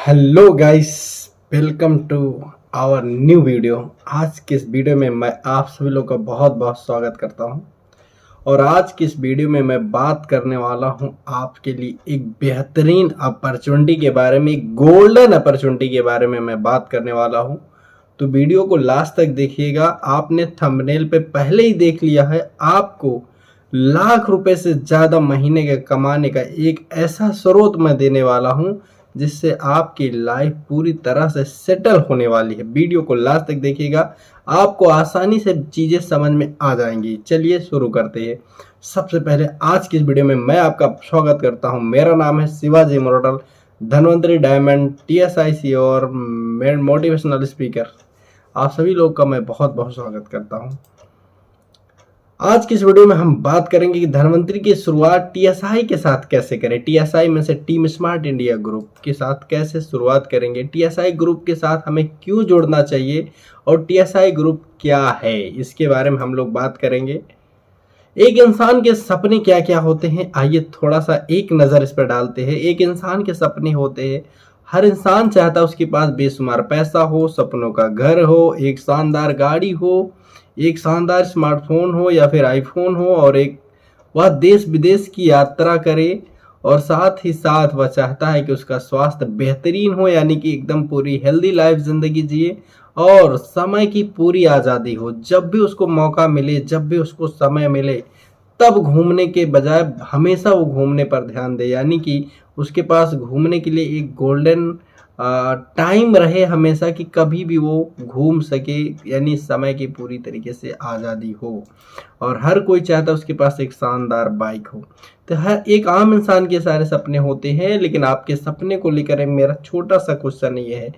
Hello guys, welcome to our new video. आज की इस वीडियो में मैं आप सभी लोग का बहुत बहुत स्वागत करता हूं। और आज की इस वीडियो में मैं बात करने वाला हूं आपके लिए एक बेहतरीन अपॉर्चुनिटी के बारे में, एक गोल्डन अपॉर्चुनिटी के बारे में मैं बात करने वाला हूं। तो वीडियो को लास्ट तक देखिएगा। आपने थंबनेल पे पहले ही देख लिया है, आपको लाख रुपए से ज़्यादा महीने का कमाने का एक ऐसा स्रोत मैं देने वाला हूं जिससे आपकी लाइफ पूरी तरह से सेटल होने वाली है। वीडियो को लास्ट तक देखिएगा, आपको आसानी से चीज़ें समझ में आ जाएंगी। चलिए शुरू करते हैं। सबसे पहले आज की इस वीडियो में मैं आपका स्वागत करता हूं। मेरा नाम है शिवाजी मोरटल, धनवंतरी डायमंड, TSIC और मोटिवेशनल स्पीकर। आप सभी लोग का मैं बहुत बहुत स्वागत करता हूं। आज की इस वीडियो में हम बात करेंगे कि धनवंतरी की शुरुआत TSI के साथ कैसे करें। TSI में से टीम स्मार्ट इंडिया ग्रुप के साथ कैसे शुरुआत करेंगे, TSI ग्रुप के साथ हमें क्यों जुड़ना चाहिए और TSI ग्रुप क्या है, इसके बारे में हम लोग बात करेंगे। एक इंसान के सपने क्या क्या होते हैं, आइए थोड़ा सा एक नज़र इस पर डालते हैं। एक इंसान के सपने होते हैं, हर इंसान चाहता है उसके पास बेशुमार पैसा हो, सपनों का घर हो, एक शानदार गाड़ी हो, एक शानदार स्मार्टफोन हो या फिर आईफोन हो, और एक वह देश विदेश की यात्रा करे। और साथ ही साथ वह चाहता है कि उसका स्वास्थ्य बेहतरीन हो, यानी कि एकदम पूरी हेल्दी लाइफ जिंदगी जिए और समय की पूरी आज़ादी हो। जब भी उसको मौका मिले, जब भी उसको समय मिले, तब घूमने के बजाय हमेशा वो घूमने पर ध्यान दे, यानी कि उसके पास घूमने के लिए एक गोल्डन टाइम रहे हमेशा, कि कभी भी वो घूम सके, यानी समय की पूरी तरीके से आज़ादी हो। और हर कोई चाहता है उसके पास एक शानदार बाइक हो। तो हर एक आम इंसान के सारे सपने होते हैं, लेकिन आपके सपने को लेकर मेरा छोटा सा क्वेश्चन ये है,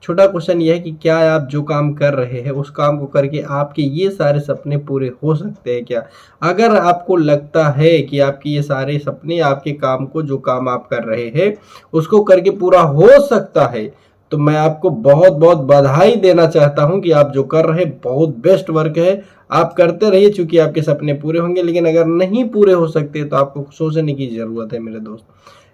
छोटा क्वेश्चन ये है कि क्या आप जो काम कर रहे हैं उस काम को करके आपके ये सारे सपने पूरे हो सकते हैं क्या? अगर आपको लगता है कि आपके ये सारे सपने, आपके काम को, जो काम आप कर रहे हैं उसको करके पूरा हो सकता है, तो मैं आपको बहुत बहुत बधाई देना चाहता हूं कि आप जो कर रहे हैं बहुत बेस्ट वर्क है। आप करते रहिए, चूंकि आपके सपने पूरे होंगे। लेकिन अगर नहीं पूरे हो सकते तो आपको सोचने की जरूरत है मेरे दोस्त।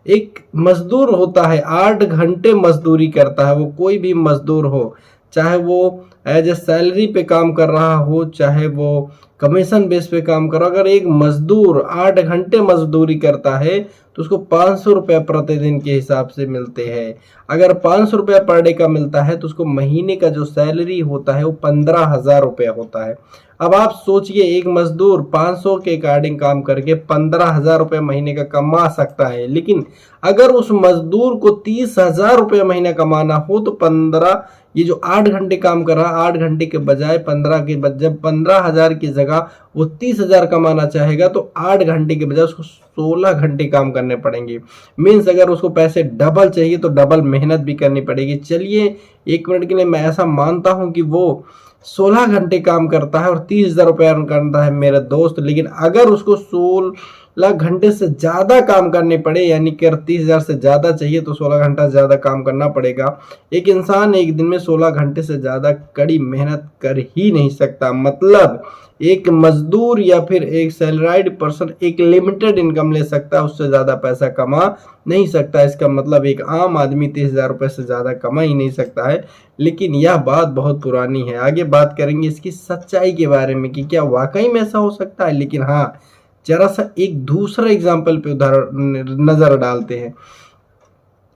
एक मजदूर होता है, 8 घंटे मजदूरी करता है, वो कोई भी मजदूर हो, चाहे वो एज ए सैलरी पे काम कर रहा हो, चाहे वो कमीशन बेस पे काम कर रहा हो। अगर एक मजदूर 8 घंटे मजदूरी करता है तो उसको 500 रुपया प्रतिदिन के हिसाब से मिलते हैं। अगर 500 रुपया पर डे का मिलता है तो उसको महीने का जो सैलरी होता है वो 15,000 रुपया होता है। अब आप सोचिए, एक मजदूर 500 के अकॉर्डिंग काम करके 15,000 रुपये महीने का कमा सकता है, लेकिन अगर उस मजदूर को 30,000 रुपये महीना कमाना हो तो 15, ये जो 8 घंटे काम कर रहा है, 8 घंटे के बजाय 15 के, जब 15,000 की जगह वो 30,000 कमाना चाहेगा तो 8 घंटे के बजाय उसको 16 घंटे काम करने पड़ेंगे। मीन्स अगर उसको पैसे डबल चाहिए तो डबल मेहनत भी करनी पड़ेगी। चलिए 1 मिनट के लिए मैं ऐसा मानता हूं कि वो 16 घंटे काम करता है और 30,000 रुपये अर्न करता है मेरे दोस्त, लेकिन अगर उसको 16 घंटे से ज़्यादा काम करने पड़े, यानी कि 30,000 से ज़्यादा चाहिए तो 16 घंटा ज़्यादा काम करना पड़ेगा। एक इंसान एक दिन में 16 घंटे से ज़्यादा कड़ी मेहनत कर ही नहीं सकता। मतलब एक मजदूर या फिर एक सैलराइड पर्सन एक लिमिटेड इनकम ले सकता है, उससे ज़्यादा पैसा कमा नहीं सकता। इसका मतलब एक आम आदमी 30,000 रुपये से ज़्यादा कमा ही नहीं सकता है। लेकिन यह बात बहुत पुरानी है। आगे बात करेंगे इसकी सच्चाई के बारे में कि क्या वाकई में ऐसा हो सकता है। लेकिन हाँ, जरा सा एक दूसरा एग्जाम्पल पे उदाहरण नजर डालते हैं।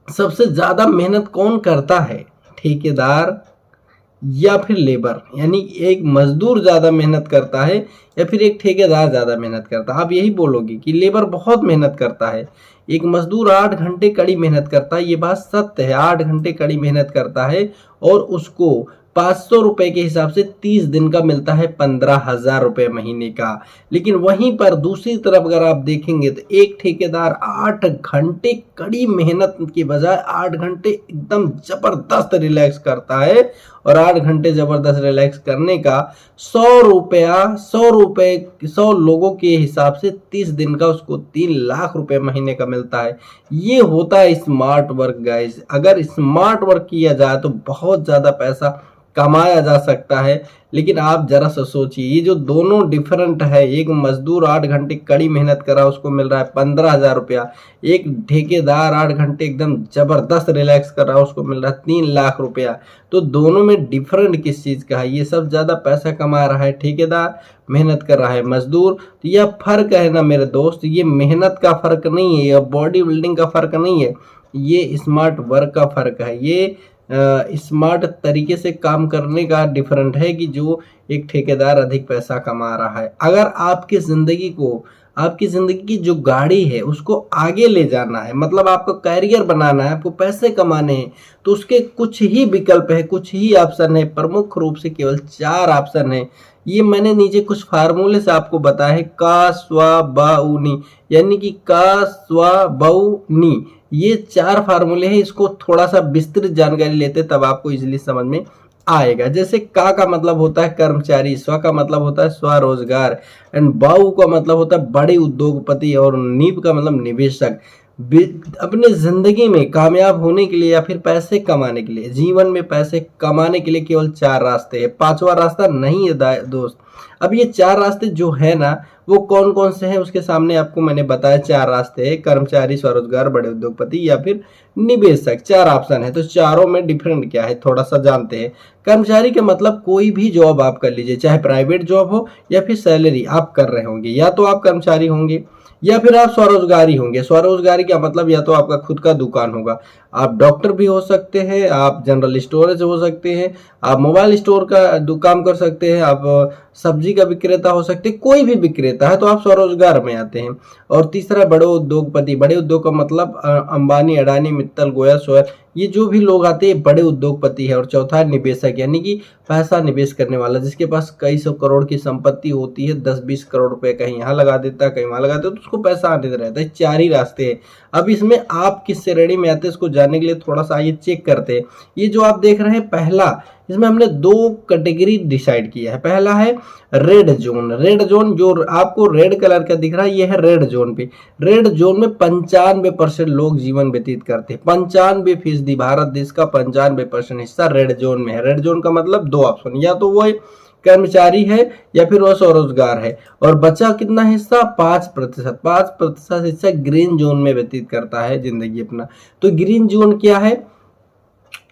सबसे ज्यादा मेहनत कौन करता है, ठेकेदार या फिर लेबर? यानी एक मजदूर ज्यादा मेहनत करता है या फिर एक ठेकेदार ज्यादा मेहनत करता है? आप यही बोलोगे कि लेबर बहुत मेहनत करता है। एक मजदूर 8 घंटे कड़ी मेहनत करता है, ये बात सत्य है। 8 घंटे कड़ी मेहनत करता है और उसको 500 रुपए के हिसाब से 30 दिन का मिलता है 15,000 रुपये महीने का। लेकिन वहीं पर दूसरी तरफ अगर आप देखेंगे तो एक ठेकेदार 8 घंटे कड़ी मेहनत के बजाय 8 घंटे एकदम जबरदस्त रिलैक्स करता है, और 8 घंटे जबरदस्त रिलैक्स करने का 100 लोगों के हिसाब से 30 दिन का उसको 3 लाख रुपए महीने का मिलता है। ये होता है स्मार्ट वर्क गाइस। अगर स्मार्ट वर्क किया जाए तो बहुत ज्यादा पैसा कमाया जा सकता है। लेकिन आप जरा सा सोचिए, ये जो दोनों डिफरेंट है, एक मजदूर 8 घंटे कड़ी मेहनत कर रहा है उसको मिल रहा है 15,000 रुपया, एक ठेकेदार 8 घंटे एकदम जबरदस्त रिलैक्स कर रहा है उसको मिल रहा है 3 लाख रुपया। तो दोनों में डिफरेंट किस चीज का है? ये सब ज्यादा पैसा कमा रहा है ठेकेदार, मेहनत कर रहा है मजदूर। तो यह फर्क है ना मेरे दोस्त, ये मेहनत का फर्क नहीं है, यह बॉडी बिल्डिंग का फर्क नहीं है, ये स्मार्ट वर्क का फर्क है। ये स्मार्ट तरीके से काम करने का डिफरेंट है कि जो एक ठेकेदार अधिक पैसा कमा रहा है। अगर आपकी जिंदगी की जो गाड़ी है उसको आगे ले जाना है, मतलब आपको कैरियर बनाना है, आपको पैसे कमाने हैं, तो उसके कुछ ही विकल्प है, कुछ ही ऑप्शन है, प्रमुख रूप से केवल 4 ऑप्शन है। ये मैंने नीचे कुछ फार्मूले से आपको बताया है, का स्वा बा उ नी, यानी कि का स्वा बहु नी, ये 4 फार्मूले हैं। इसको थोड़ा सा विस्तृत जानकारी लेते तब आपको इजीली समझ में आएगा। जैसे का मतलब होता है कर्मचारी, स्व का मतलब होता है स्वरोजगार, एंड बाउ का मतलब होता है बड़े उद्योगपति, और नीब का मतलब निवेशक। अपने जिंदगी में कामयाब होने के लिए या फिर पैसे कमाने के लिए, जीवन में पैसे कमाने के लिए केवल 4 रास्ते हैं, 5वां रास्ता नहीं है दोस्त। अब ये 4 रास्ते जो है ना, वो कौन कौन से हैं उसके सामने आपको मैंने बताया 4 रास्ते हैं, कर्मचारी, स्वरोजगार, बड़े उद्योगपति या फिर निवेशक। 4 ऑप्शन है, तो चारों में डिफरेंट क्या है थोड़ा सा जानते हैं। कर्मचारी के मतलब कोई भी जॉब आप कर लीजिए, चाहे प्राइवेट जॉब हो या फिर सैलरी आप कर रहे होंगे, या तो आप कर्मचारी होंगे या फिर आप स्वरोजगारी होंगे। स्वरोजगारी का मतलब या तो आपका खुद का दुकान होगा, आप डॉक्टर भी हो सकते हैं, आप जनरल स्टोरेज हो सकते हैं, आप मोबाइल स्टोर का दुकान कर सकते हैं, आप सब्जी का विक्रेता हो सकते हैं, कोई भी विक्रेता है तो आप स्वरोजगार में आते हैं। और तीसरा बड़े उद्योगपति, बड़े उद्योग का मतलब अंबानी, अडानी, मित्तल, गोयल, सोयल, ये जो भी लोग आते हैं बड़े उद्योगपति है। और चौथा है निवेशक, यानी कि पैसा निवेश करने वाला, जिसके पास कई सौ करोड़ की संपत्ति होती है, 10-20 करोड़ रुपए कहीं यहाँ लगा देता है, कहीं वहां लगा देता है, तो उसको पैसा आने रहता है। 4 ही रास्ते हैं। अब इसमें आप किस श्रेणी में आते हैं इसको जानने के लिए थोड़ा सा आइए चेक करते हैं। ये जो आप देख रहे हैं पहला, इसमें हमने 2 कैटेगरी डिसाइड किया है। पहला है रेड जोन। रेड जोन जो आपको रेड कलर का दिख रहा है, ये है रेड जोन पे। रेड जोन में 95% लोग जीवन व्यतीत करते हैं। 95% भारत देश का 95% हिस्सा रेड जोन में है। रेड जोन का मतलब 2 ऑप्शन, या तो वो कर्मचारी है या फिर वह स्वरोजगार है। और बचा कितना हिस्सा? 5%। 5% हिस्सा ग्रीन जोन में व्यतीत करता है जिंदगी अपना। तो ग्रीन जोन क्या है?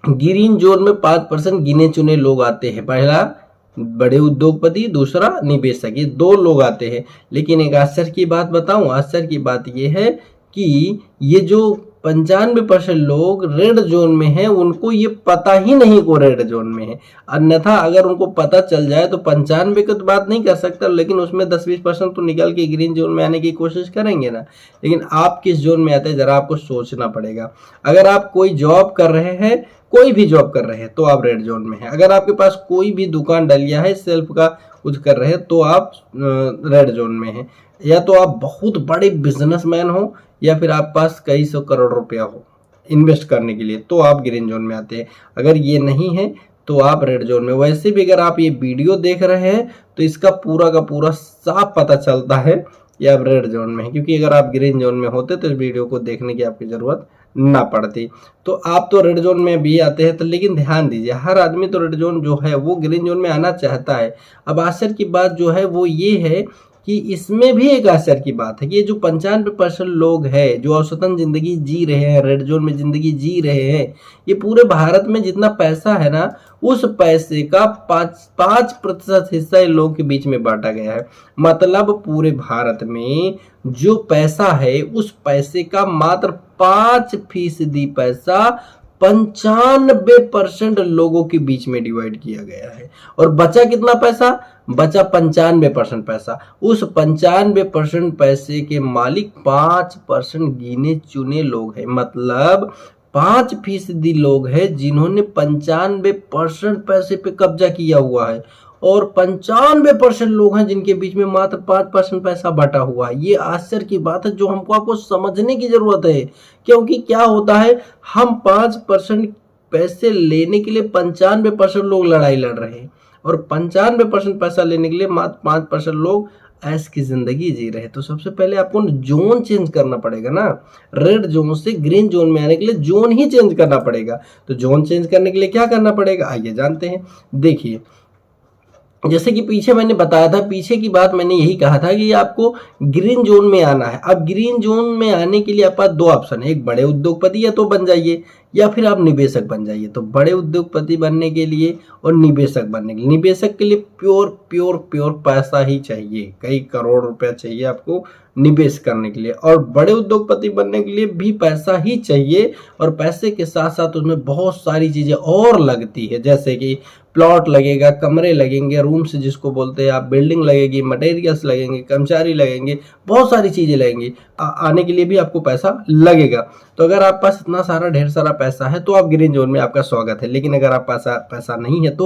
ग्रीन जोन में 5% गिने चुने लोग आते हैं। पहला बड़े उद्योगपति, दूसरा निवेशक, ये 2 लोग आते हैं। लेकिन एक आश्चर्य की बात बताऊं, आश्चर्य की बात ये है कि ये जो 95% लोग रेड जोन में हैं, उनको ये पता ही नहीं को रेड जोन में है। अन्यथा अगर उनको पता चल जाए तो 95 की तो बात नहीं कर सकता, लेकिन उसमें 10-20% तो निकल के ग्रीन जोन में आने की कोशिश करेंगे ना। लेकिन आप किस जोन में आते हैं जरा आपको सोचना पड़ेगा। अगर आप कोई जॉब कर रहे हैं, कोई भी जॉब कर रहे हैं, तो आप रेड जोन में हैं। अगर आपके पास कोई भी दुकान डलिया है, सेल्फ का कुछ कर रहे हैं, तो आप रेड जोन में हैं। या तो आप बहुत बड़े बिजनेसमैन हो, या फिर आप पास कई सौ करोड़ रुपया हो इन्वेस्ट करने के लिए, तो आप ग्रीन जोन में आते हैं। अगर ये नहीं है तो आप रेड जोन में। वैसे भी अगर आप ये वीडियो देख रहे हैं तो इसका पूरा का पूरा साफ पता चलता है कि आप रेड जोन में हैं, क्योंकि अगर आप ग्रीन जोन में होते तो इस वीडियो को देखने की आपकी जरूरत ना पड़ती। तो आप तो रेड जोन में भी आते हैं, तो लेकिन ध्यान दीजिए, हर आदमी तो रेड जोन जो है वो ग्रीन जोन में आना चाहता है। अब आश्चर्य की बात जो है वो ये है कि इसमें भी एक आश्चर्य की बात है कि ये जो 95% लोग हैं जो औसतन जिंदगी जी रहे हैं, रेड जोन में जिंदगी जी रहे हैं, ये पूरे भारत में जितना पैसा है ना, उस पैसे का 5% हिस्सा इन लोगों के बीच में बांटा गया है। मतलब पूरे भारत में जो पैसा है उस पैसे का मात्र 5% पैसा 95% लोगों के बीच में डिवाइड किया गया है। और बचा कितना पैसा? बचा 95% पैसा। उस 95% पैसे के मालिक 5% गिने चुने लोग हैं। मतलब 5% लोग हैं जिन्होंने 95% पैसे पे कब्जा किया हुआ है, और 95% लोग हैं जिनके बीच में मात्र 5% पैसा बटा हुआ है। ये आश्चर्य की बात है जो हमको आपको समझने की जरूरत है। क्योंकि क्या होता है, हम 5% पैसे लेने के लिए 95% लोग लड़ाई लड़ रहे हैं, और 95% पैसा लेने के लिए मात्र 5% लोग ऐश की जिंदगी जी रहे, तो सबसे पहले आपको जोन चेंज करना पड़ेगा ना। रेड जोन से ग्रीन जोन में आने के लिए जोन ही चेंज करना पड़ेगा। तो जोन चेंज करने के लिए क्या करना पड़ेगा, आइए जानते हैं। देखिए, जैसे कि पीछे मैंने बताया था, पीछे की बात मैंने यही कहा था कि आपको ग्रीन जोन में आना है। अब ग्रीन जोन में आने के लिए आपके पास दो ऑप्शन है, एक बड़े उद्योगपति या तो बन जाइए, या फिर आप निवेशक बन जाइए। तो बड़े उद्योगपति बनने के लिए और निवेशक बनने के लिए, निवेशक के लिए प्योर प्योर प्योर पैसा ही चाहिए, कई करोड़ रुपया चाहिए आपको निवेश करने के लिए। और बड़े उद्योगपति बनने के लिए भी पैसा ही चाहिए, और पैसे के साथ साथ उसमें बहुत सारी चीजें और लगती है, जैसे कि प्लॉट लगेगा, कमरे लगेंगे, रूम्स जिसको बोलते हैं आप, बिल्डिंग लगेगी, मटेरियल्स लगेंगे, कर्मचारी लगेंगे, बहुत सारी चीजें लगेंगी। आने के लिए भी आपको पैसा लगेगा। तो अगर आप पास इतना सारा ढेर सारा पैसा है तो आप ग्रीन जोन में, आपका स्वागत है। लेकिन अगर आप पैसा नहीं है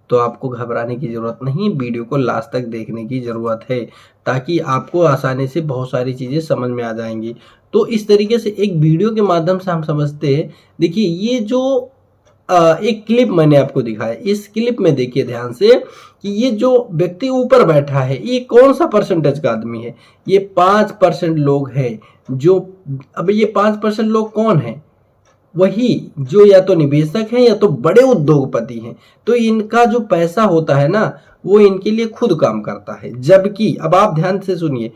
तो आपको घबराने की जरूरत नहीं, वीडियो को लास्ट तक देखने की जरूरत है, ताकि आपको आसानी से बहुत सारी चीजें समझ में आ जाएंगी। तो इस तरीके से एक वीडियो के माध्यम से हम समझते हैं। देखिए, ये जो एक क्लिप मैंने आपको दिखाया, इस क्लिप में देखिए ध्यान से कि ये जो व्यक्ति ऊपर बैठा है ये कौन सा परसेंटेज का आदमी है। ये 5% लोग हैं जो, अब ये 5% लोग कौन है, वही जो या तो निवेशक हैं या तो बड़े उद्योगपति हैं। तो इनका जो पैसा होता है ना, वो इनके लिए खुद काम करता है। जबकि अब आप ध्यान से सुनिए,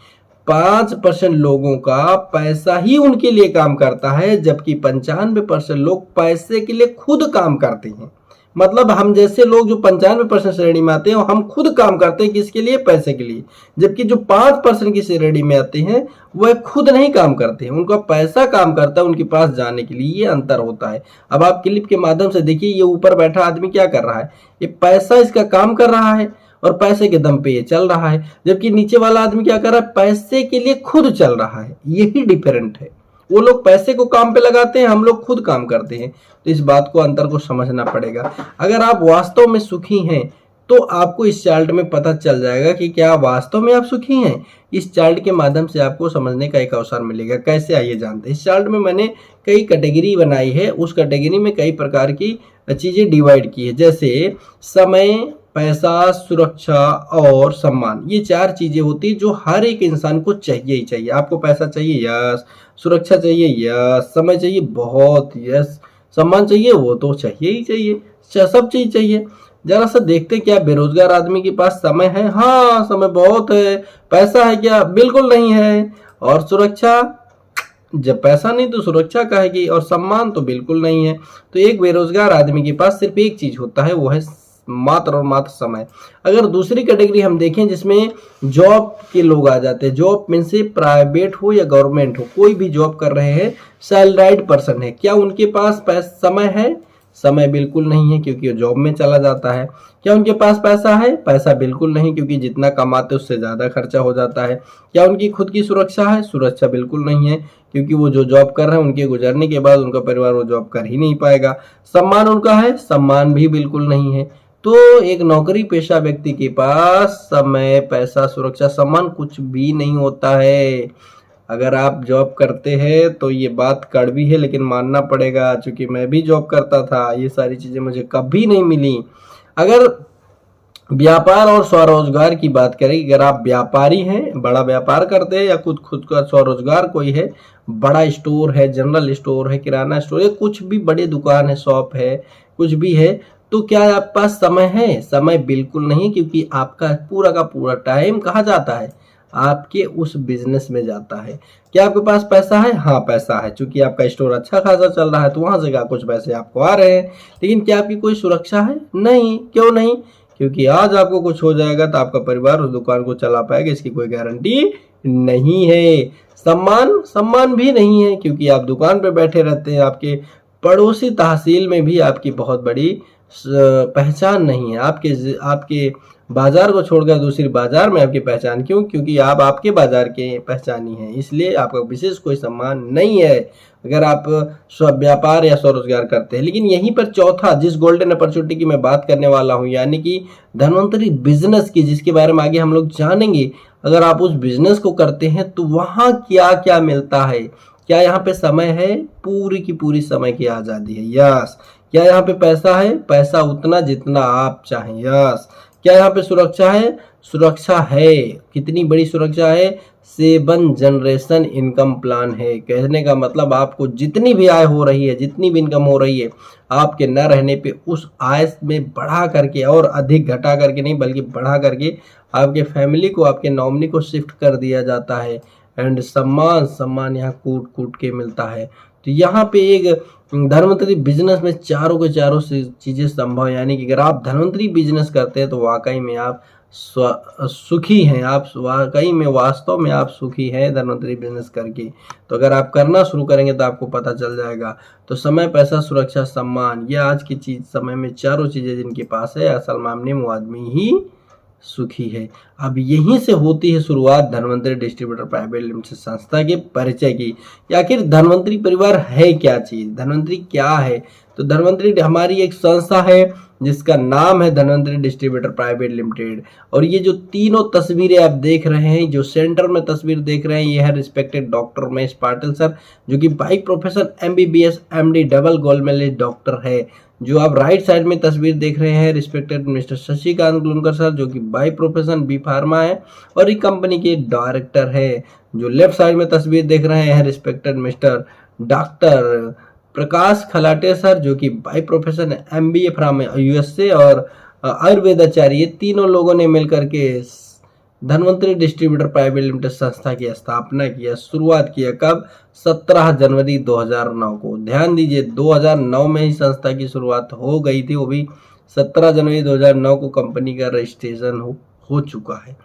5% लोगों का पैसा ही उनके लिए काम करता है, जबकि 95% लोग पैसे के लिए खुद काम करते हैं। मतलब हम जैसे लोग जो 95% श्रेणी में आते हैं, हम खुद काम करते हैं, किसके लिए, पैसे के लिए। जबकि जो 5% की श्रेणी में आते हैं वह खुद नहीं काम करते हैं, उनका पैसा काम करता है उनके पास जाने के लिए। ये अंतर होता है। अब आप क्लिप के माध्यम से देखिए, ये ऊपर बैठा आदमी क्या कर रहा है, ये पैसा इसका काम कर रहा है और पैसे के दम पे ये चल रहा है। जबकि नीचे वाला आदमी क्या कर रहा है, पैसे के लिए खुद चल रहा है। यही डिफरेंट है। वो लोग पैसे को काम पे लगाते हैं, हम लोग खुद काम करते हैं। तो इस बात को, अंतर को समझना पड़ेगा। अगर आप वास्तव में सुखी हैं तो आपको इस चार्ट में पता चल जाएगा कि क्या वास्तव में आप सुखी हैं। इस चार्ट के माध्यम से आपको समझने का एक अवसर मिलेगा। कैसे, आइए जानते हैं। इस चार्ट में मैंने कई कैटेगरी बनाई है, उस कैटेगरी में कई प्रकार की चीजें डिवाइड की है, जैसे समय, पैसा, सुरक्षा और सम्मान। ये 4 चीजें होती है जो हर एक इंसान को चाहिए ही चाहिए। आपको पैसा चाहिए, यस। सुरक्षा चाहिए, यस। समय चाहिए, बहुत, यस। सम्मान चाहिए, वो तो चाहिए ही चाहिए। सब चीज चाहिए। जरा सा देखते क्या बेरोजगार आदमी के पास समय है, हाँ समय बहुत है। पैसा है क्या, बिल्कुल नहीं है। और सुरक्षा, जब पैसा नहीं तो सुरक्षा कहेगी। और सम्मान तो बिल्कुल नहीं है। तो एक बेरोजगार आदमी के पास सिर्फ एक चीज होता है, वो है मात्र और मात्र समय। अगर दूसरी कैटेगरी हम देखें जिसमें जॉब के लोग आ जाते हैं, जॉब में से प्राइवेट हो या गवर्नमेंट हो, कोई भी जॉब कर रहे हैं, सैलराइड पर्सन है, क्या उनके पास समय है, समय बिल्कुल नहीं है, क्योंकि वो जॉब में चला जाता है। क्या उनके पास पैसा है, पैसा बिल्कुल नहीं, क्योंकि जितना कमाते उससे ज्यादा खर्चा हो जाता है। क्या उनकी खुद की सुरक्षा है, सुरक्षा बिल्कुल नहीं है, क्योंकि वो जो जॉब कर रहे हैं उनके गुजरने के बाद उनका परिवार वो जॉब कर ही नहीं पाएगा। सम्मान उनका है, सम्मान भी बिल्कुल नहीं है। तो एक नौकरी पेशा व्यक्ति के पास समय, पैसा, सुरक्षा, सम्मान कुछ भी नहीं होता है। अगर आप जॉब करते हैं तो ये बात कड़वी है, लेकिन मानना पड़ेगा, क्योंकि मैं भी जॉब करता था। ये सारी चीजें मुझे कभी नहीं मिली। अगर व्यापार और स्वरोजगार की बात करें, अगर आप व्यापारी हैं, बड़ा व्यापार करते हैं, या खुद का स्वरोजगार कोई है, बड़ा स्टोर है, जनरल स्टोर है, किराना स्टोर है, कुछ भी बड़ी दुकान है, शॉप है, कुछ भी है, तो क्या आपके पास समय है, समय बिल्कुल नहीं, क्योंकि आपका पूरा का पूरा टाइम कहाँ जाता है, आपके उस बिजनेस में जाता है। क्या आपके पास पैसा है, हाँ पैसा है, क्योंकि आपका स्टोर अच्छा खासा चल रहा है तो वहां से कुछ पैसे आपको आ रहे हैं। लेकिन क्या आपकी कोई सुरक्षा है, नहीं। क्यों नहीं, क्योंकि आज आपको कुछ हो जाएगा तो आपका परिवार उस दुकान को चला पाएगा, इसकी कोई गारंटी नहीं है। सम्मान भी नहीं है, क्योंकि आप दुकान पे बैठे रहते हैं, आपके पड़ोसी तहसील में भी आपकी बहुत बड़ी पहचान नहीं है। आपके बाजार को छोड़कर दूसरी बाजार में आपकी पहचान क्यों, क्योंकि आप आपके बाजार के पहचानी हैं, इसलिए आपका विशेष कोई सम्मान नहीं है अगर आप व्यापार या स्वरोजगार करते हैं। लेकिन यहीं पर चौथा, जिस गोल्डन अपॉर्चुनिटी की मैं बात करने वाला हूं, यानी कि धन्वंतरी बिजनेस की, जिसके बारे में आगे हम लोग जानेंगे। अगर आप उस बिजनेस को करते हैं तो वहां क्या क्या मिलता है। क्या यहाँ पे समय है, पूरी की पूरी समय की आजादी है, यस। क्या यहाँ पे पैसा है, पैसा उतना जितना आप चाहें, यस। क्या यहाँ पे सुरक्षा है? सुरक्षा है। कितनी बड़ी सुरक्षा है? 7 जनरेशन इनकम प्लान है। कहने का मतलब आपको जितनी भी आय हो रही है, जितनी भी इनकम हो रही है, आपके न रहने पे उस आय में बढ़ा करके और अधिक घटा करके नहीं बल्कि बढ़ा करके आपके फैमिली को, आपके नॉमिनी को शिफ्ट कर दिया जाता है। एंड सम्मान यहाँ कूट कूट के मिलता है। तो यहाँ पे एक धन्वंतरी बिजनेस में चारों के चारों चीजें संभव, यानी कि अगर आप धन्वंतरी बिजनेस करते हैं तो वाकई में आप सुखी हैं, आप वाकई में वास्तव में आप सुखी हैं धन्वंतरी बिजनेस करके। तो अगर आप करना शुरू करेंगे तो आपको पता चल जाएगा। तो समय, पैसा, सुरक्षा, सम्मान, ये आज की चीज समय में चारों चीजें जिनके पास है, असल मामले में वो आदमी ही सुखी है। अब यहीं से होती है शुरुआत धन्वंतरी डिस्ट्रीब्यूटर प्राइवेट लिमिटेड संस्था के परिचय की। आखिर धन्वंतरी परिवार है क्या चीज? धन्वंतरी क्या है? तो धन्वंतरी हमारी एक संस्था है जिसका नाम है धन्वंतरी डिस्ट्रीब्यूटर प्राइवेट लिमिटेड। और ये जो तीनों तस्वीरें आप देख रहे हैं, जो सेंटर में तस्वीर देख रहे हैं, ये है respected doctor Umesh Patil sir, जो कि by profession MBBS MD double gold medalist doctor है। जो आप राइट साइड में तस्वीर देख रहे हैं, रिस्पेक्टेड मिस्टर शशिकांत गुलकर सर, जो कि बाई प्रोफेशन बी फार्मा है और एक कंपनी के डायरेक्टर है। जो लेफ्ट साइड में तस्वीर देख रहे हैं, रिस्पेक्टेड मिस्टर डॉक्टर प्रकाश खलाटे सर, जो कि by profession MBA from USA और आयुर्वेदाचार्य। तीनों लोगों ने मिलकर के धन्वंतरी डिस्ट्रीब्यूटर प्राइवेट लिमिटेड संस्था की स्थापना किया। शुरुआत किया कब? 17 जनवरी 2009 को। ध्यान दीजिए, 2009 में ही संस्था की शुरुआत हो गई थी, वो भी 17 जनवरी 2009 को कंपनी का रजिस्ट्रेशन हो चुका है।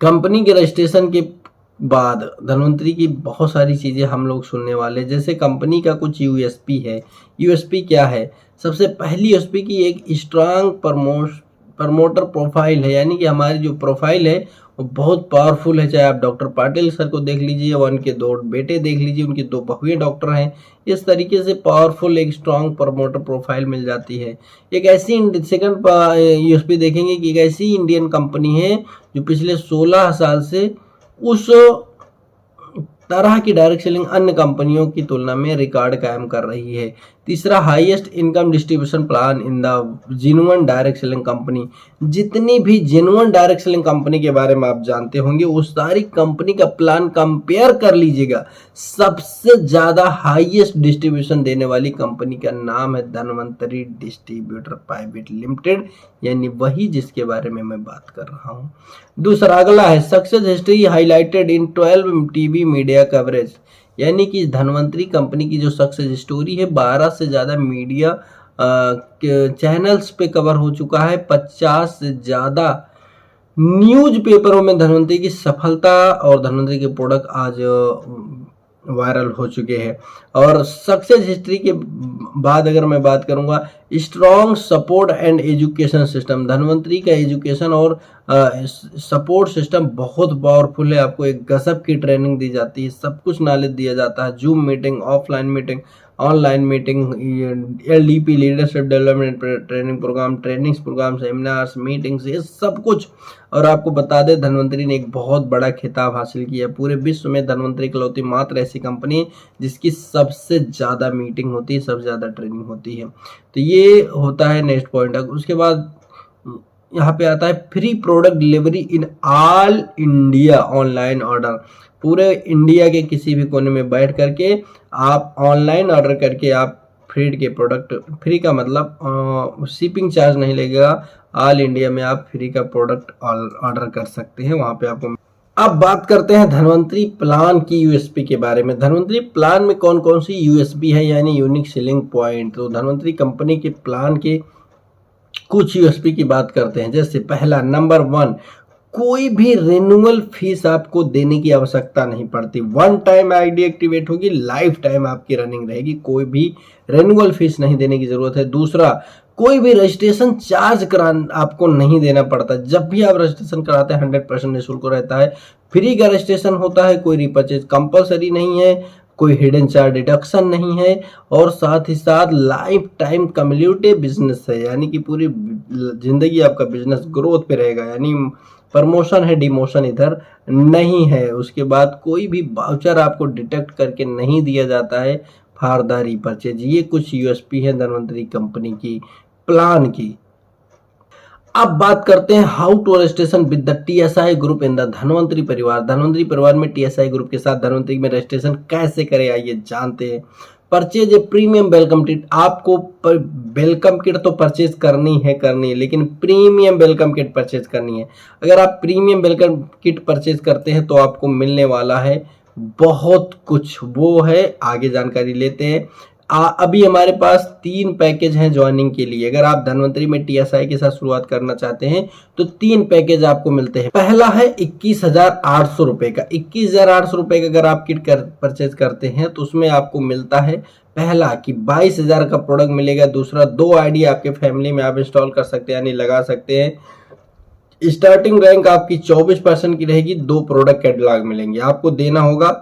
कंपनी के रजिस्ट्रेशन के बाद धन्वंतरी की बहुत सारी चीजें हम लोग सुनने वाले, जैसे कंपनी का कुछ USP है। USP क्या है? सबसे पहली USP की एक स्ट्रांग प्रमोटर प्रोफाइल है, यानी कि हमारी जो प्रोफाइल है वो बहुत पावरफुल है। चाहे आप डॉक्टर पाटिल सर को देख लीजिए, और उनके 2 बेटे देख लीजिए, उनकी 2 बहुएं डॉक्टर हैं। इस तरीके से पावरफुल एक स्ट्रांग प्रमोटर प्रोफाइल मिल जाती है। एक ऐसी सेकंड USP देखेंगे कि एक ऐसी इंडियन कंपनी है जो पिछले 16 साल से उस तरह की डायरेक्ट सेलिंग अन्य कंपनियों की तुलना में रिकॉर्ड कायम कर रही है। तीसरा, highest income distribution plan in the genuine direct selling company. जितनी भी जेन्युइन डायरेक्ट सेलिंग कंपनी के बारे में आप जानते होंगे, उस सारी कंपनी का प्लान कंपेयर कर लीजिएगा, सबसे ज्यादा हाईएस्ट डिस्ट्रीब्यूशन देने वाली कंपनी का नाम है धन्वंतरी डिस्ट्रीब्यूटर प्राइवेट लिमिटेड, यानी वही जिसके बारे में मैं बात कर रहा हूं। दूसरा, अगला है success history highlighted in 12 TV media coverage, यानी कि धन्वंतरी कंपनी की जो सक्सेस स्टोरी है 12 से ज्यादा मीडिया चैनल्स पे कवर हो चुका है। 50 से ज्यादा न्यूज पेपरों में धन्वंतरी की सफलता और धन्वंतरी के प्रोडक्ट आज वायरल हो चुके हैं। और सक्सेस हिस्ट्री के बाद अगर मैं बात करूंगा, strong support and education system. Dhanvantari का एजुकेशन और सपोर्ट सिस्टम बहुत पावरफुल है। आपको एक गजब की ट्रेनिंग दी जाती है, सब कुछ नॉलेज दिया जाता है। Zoom meeting, offline meeting, online meeting, LDP leadership development training program, trainings program, seminars, meetings, ये सब कुछ। और आपको बता दें, धन्वंतरी ने एक बहुत बड़ा खिताब हासिल किया। पूरे विश्व में धन्वंतरी इकलौती मात्र ऐसी कंपनी है जिसकी सबसे ज्यादा मीटिंग होती है, सबसे ज्यादा ट्रेनिंग होती है। तो ये होता है नेक्स्ट पॉइंट। उसके बाद यहाँ पे आता है free product delivery in all India online order. पूरे इंडिया के किसी भी कोने में बैठ करके आप ऑनलाइन ऑर्डर करके आप फ्री के प्रोडक्ट, फ्री का मतलब शिपिंग चार्ज नहीं लगेगा, ऑल इंडिया में आप फ्री का प्रोडक्ट ऑर्डर कर सकते हैं वहां पे आपको। अब बात करते हैं धन्वंतरी प्लान की USP के बारे में। धन्वंतरी प्लान में कौन कौन सी USP है, यानी यूनिक सेलिंग पॉइंट। तो धन्वंतरी कंपनी के प्लान के कुछ USP की बात करते हैं। जैसे पहला, नंबर 1, कोई भी रिन्यूअल फीस आपको देने की आवश्यकता नहीं पड़ती। 1 टाइम ID एक्टिवेट होगी, लाइफ टाइम आपकी रनिंग रहेगी, कोई भी रिन्यूअल फीस नहीं देने की जरूरत है। दूसरा, कोई भी रजिस्ट्रेशन चार्ज आपको नहीं देना पड़ता। जब भी आप रजिस्ट्रेशन कराते हैं 100% निःशुल्क रहता है, फ्री का रजिस्ट्रेशन होता है, कोई रिपर्चेज कंपलसरी नहीं है, कोई हिडन चार्ज डिडक्शन नहीं है, और साथ ही साथ लाइफ टाइम कम्युलेटिव बिजनेस है, यानी कि पूरी जिंदगी आपका बिजनेस ग्रोथ पे रहेगा, यानी प्रमोशन है, डिमोशन इधर नहीं है। उसके बाद कोई भी वाउचर आपको डिटेक्ट करके नहीं दिया जाता है फॉर द रिपर्चेज। ये कुछ USP है धन्वंतरी कंपनी की प्लान की। अब बात करते हैं how to registration with the TSI group in the Dhanvantari Parivar. धनवंतरी परिवार में टीएसआई ग्रुप के साथ धनवंतरी में रजिस्ट्रेशन कैसे करें, आइए जानते हैं। Purchase a premium welcome kit. आपको वेलकम किट तो परचेज करनी है, लेकिन प्रीमियम वेलकम किट परचेज करनी है। अगर आप प्रीमियम वेलकम किट परचेज करते हैं तो आपको मिलने वाला है बहुत कुछ, वो है आगे जानकारी लेते हैं। अभी हमारे पास 3 पैकेज हैं ज्वाइनिंग के लिए। अगर आप धनवंतरी में टीएसआई के साथ शुरुआत करना चाहते हैं तो 3 पैकेज आपको मिलते हैं। पहला है 21,800 रुपए का। 21,800 रुपए का अगर आप किट परचेज करते हैं तो उसमें आपको मिलता है पहला कि 22,000 का प्रोडक्ट मिलेगा। दूसरा 2 आईडी आपके फैमिली में आप इंस्टॉल कर सकते हैं, यानी लगा सकते हैं। स्टार्टिंग रैंक आपकी 24% की रहेगी। 2 प्रोडक्ट कैटलॉग मिलेंगे। आपको देना होगा,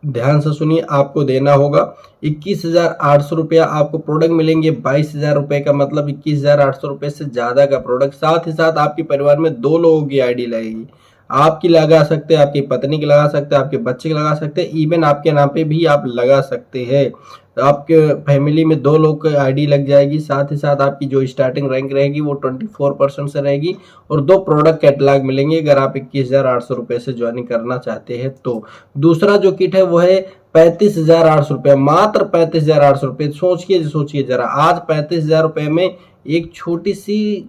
ध्यान से सुनिए, आपको देना होगा 21,800 रुपया। आपको प्रोडक्ट मिलेंगे 22,000 रुपए का, मतलब 21,800 रुपए से ज्यादा का प्रोडक्ट। साथ ही साथ आपके परिवार में 2 लोगों की आईडी लगेगी। आपकी लगा सकते हैं, आपकी पत्नी की लगा सकते हैं, आपके बच्चे की लगा सकते हैं, इवन आपके नाम पे भी आप लगा सकते हैं। तो आपके फैमिली में 2 लोग की आईडी लग जाएगी। साथ ही साथ आपकी जो स्टार्टिंग रैंक रहेगी वो 24% से रहेगी और 2 प्रोडक्ट कैटलॉग मिलेंगे अगर आप 21,800 रुपए से ज्वाइनिंग करना चाहते हैं तो। दूसरा जो किट है वो है 35,800 रुपये, मात्र 35,800 रुपये। सोचिए जरा, आज 35,000 रुपये में एक छोटी सी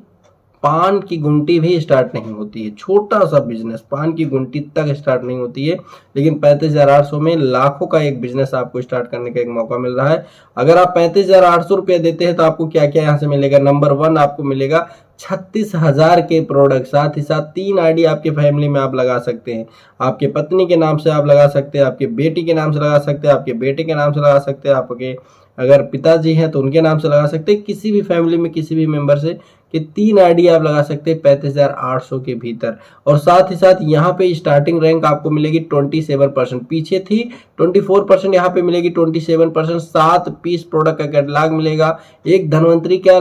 पान की गुंटी भी स्टार्ट नहीं होती है। छोटा सा बिजनेस पान की गुंटी तक स्टार्ट नहीं होती है, लेकिन 35,800 में लाखों का एक बिजनेस आपको स्टार्ट करने का एक मौका मिल रहा है। अगर आप 35,800 रुपये देते हैं तो आपको क्या क्या यहाँ से मिलेगा। नंबर 1 आपको मिलेगा 36,000 के प्रोडक्ट। साथ ही साथ 3 आईडी आपके फैमिली में आप लगा सकते हैं। आपके पत्नी के नाम से आप लगा सकते हैं, आपके बेटी के नाम से लगा सकते हैं, आपके बेटे के नाम से लगा सकते हैं, आपके अगर पिताजी हैं तो उनके नाम से लगा सकते हैं। किसी भी फैमिली में किसी भी मेंबर से कि 3 आईडी आप लगा सकते हैं 35,800 के भीतर। और साथ ही साथ यहाँ पे स्टार्टिंग रैंक आपको मिलेगी 27%, पीछे थी 24%, यहाँ पे मिलेगी 27%। 7 पीस प्रोडक्ट का कैटलॉग मिलेगा। एक धनवंतरी का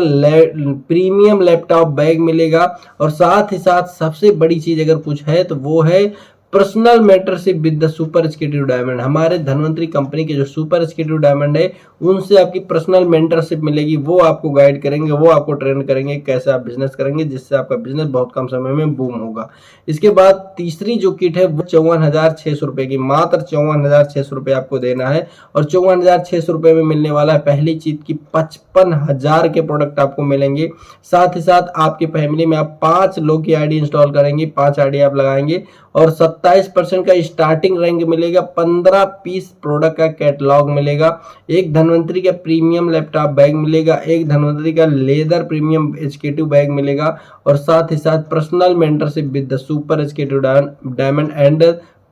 प्रीमियम लैपटॉप बैग मिलेगा। और साथ ही साथ सबसे बड़ी चीज अगर कुछ है तो वो है personal mentorship with the super executive diamond. हमारे धनवंतरी कंपनी के जो सुपर एग्जीक्यूटिव डायमंड है उनसे आपकी पर्सनल मेंटरशिप मिलेगी। वो आपको गाइड करेंगे, वो आपको ट्रेन करेंगे कैसे आप बिजनेस करेंगे, जिससे आपका बिजनेस बहुत कम समय में बूम होगा। इसके बाद तीसरी जो किट है वो 54,600 रुपए की, मात्र 54,600 रुपए आपको देना है। और 54,600 रुपए में मिलने वाला है पहली चीज की 55,000 के प्रोडक्ट आपको मिलेंगे। साथ ही साथ आपकी फैमिली में आप 5 लोग की आईडी इंस्टॉल करेंगे, 5 आईडी आप लगाएंगे और 27% का स्टार्टिंग रैंक मिलेगा। 15 पीस प्रोडक्ट का कैटलॉग मिलेगा। एक धनवंतरी का प्रीमियम लैपटॉप बैग मिलेगा, एक धनवंतरी का लेदर प्रीमियम एग्जीक्यूटिव बैग मिलेगा। और साथ ही साथ personal mentorship with the super executive diamond and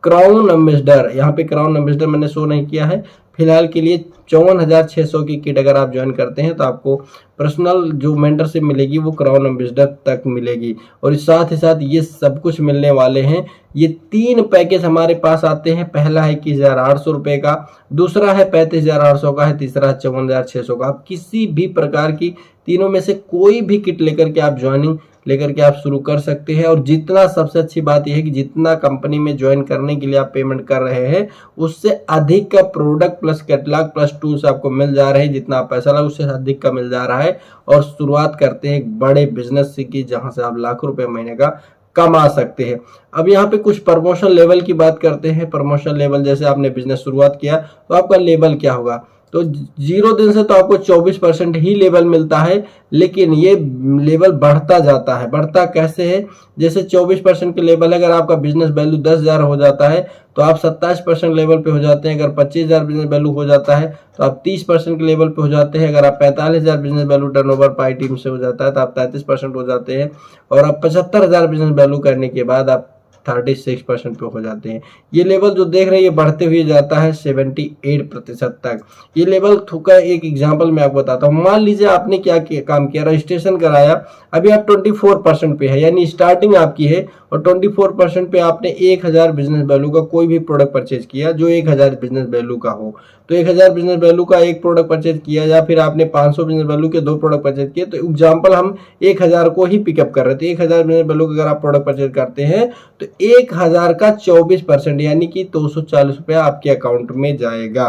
crown ambassador. यहाँ पे क्राउन एम्बेसडर मैंने शो नहीं किया है फिलहाल के लिए। 54,600 की किट अगर आप ज्वाइन करते हैं तो आपको पर्सनल जो मेंटरशिप मिलेगी वो क्राउन एम्बेसडर तक मिलेगी। और साथ ही साथ ये सब कुछ मिलने वाले हैं। ये 3 पैकेज हमारे पास आते हैं। पहला है 21,800 रुपए का, दूसरा है 35,800 का है, तीसरा है 54,600 का। आप किसी भी प्रकार की तीनों में से कोई भी किट लेकर के आप ज्वाइनिंग लेकर के आप शुरू कर सकते हैं। और जितना सबसे अच्छी बात यह है कि जितना कंपनी में ज्वाइन करने के लिए आप पेमेंट कर रहे हैं उससे अधिक का product plus catalogue plus tools आपको मिल जा रहे हैं। जितना आप पैसा लगा उससे अधिक का मिल जा रहा है। और शुरुआत करते हैं एक बड़े बिजनेस से की जहां से आप लाखों रुपए महीने का कमा सकते हैं। अब यहाँ पे कुछ प्रमोशन लेवल की बात करते हैं। प्रमोशन लेवल, जैसे आपने बिजनेस शुरुआत किया तो आपका लेवल क्या होगा। तो 0 दिन से तो आपको 24% ही लेवल मिलता है, लेकिन ये लेवल बढ़ता जाता है। बढ़ता कैसे है, जैसे 24% के लेवल अगर आपका बिजनेस वैल्यू 10,000 हो जाता है तो आप 27% लेवल पे हो जाते हैं। अगर 25,000 बिजनेस वैल्यू हो जाता है तो आप 30% के लेवल पे हो जाते हैं। अगर आप 45,000 बिजनेस वैल्यू टर्नओवर पाई टीम से हो जाता है तो आप 33% हो जाते हैं। और आप 75,000 बिजनेस वैल्यू करने के बाद आप 36% पे हो जाते हैं। ये लेवल जो देख रहे हैं ये बढ़ते हुए जाता है 78% तक। ये लेवल का एक एग्जांपल मैं आपको बताता हूँ। मान लीजिए आपने क्या काम किया, रजिस्ट्रेशन कराया, अभी आप 24% पे है, यानी स्टार्टिंग आपकी है और 24% पे आपने 1,000 बिजनेस वैल्यू का कोई भी प्रोडक्ट परचेज किया जो 1,000 बिजनेस वैल्यू का हो। तो 1,000 बिजनेस वैल्यू का एक प्रोडक्ट परचेज किया या फिर आपने 500 बिजनेस वैल्यू के 2 प्रोडक्ट परचेज किए। तो एग्जांपल हम 1,000 को ही पिकअप कर रहे थे। 1,000 बिजनेस वैल्यू का अगर आप प्रोडक्ट परचेज करते हैं तो 1,000 का 24% यानी कि 240 रुपया आपके अकाउंट में जाएगा।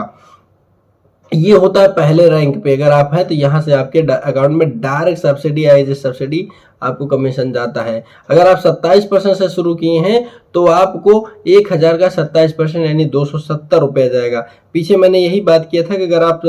ये होता है पहले रैंक पे अगर आप हैं तो यहाँ से आपके अकाउंट में डायरेक्ट सब्सिडी आई, सब्सिडी आपको कमीशन जाता है। अगर आप 27% से शुरू किए हैं तो आपको 1000 का 27% यानी 270 रुपये जाएगा। पीछे मैंने यही बात किया था कि अगर आप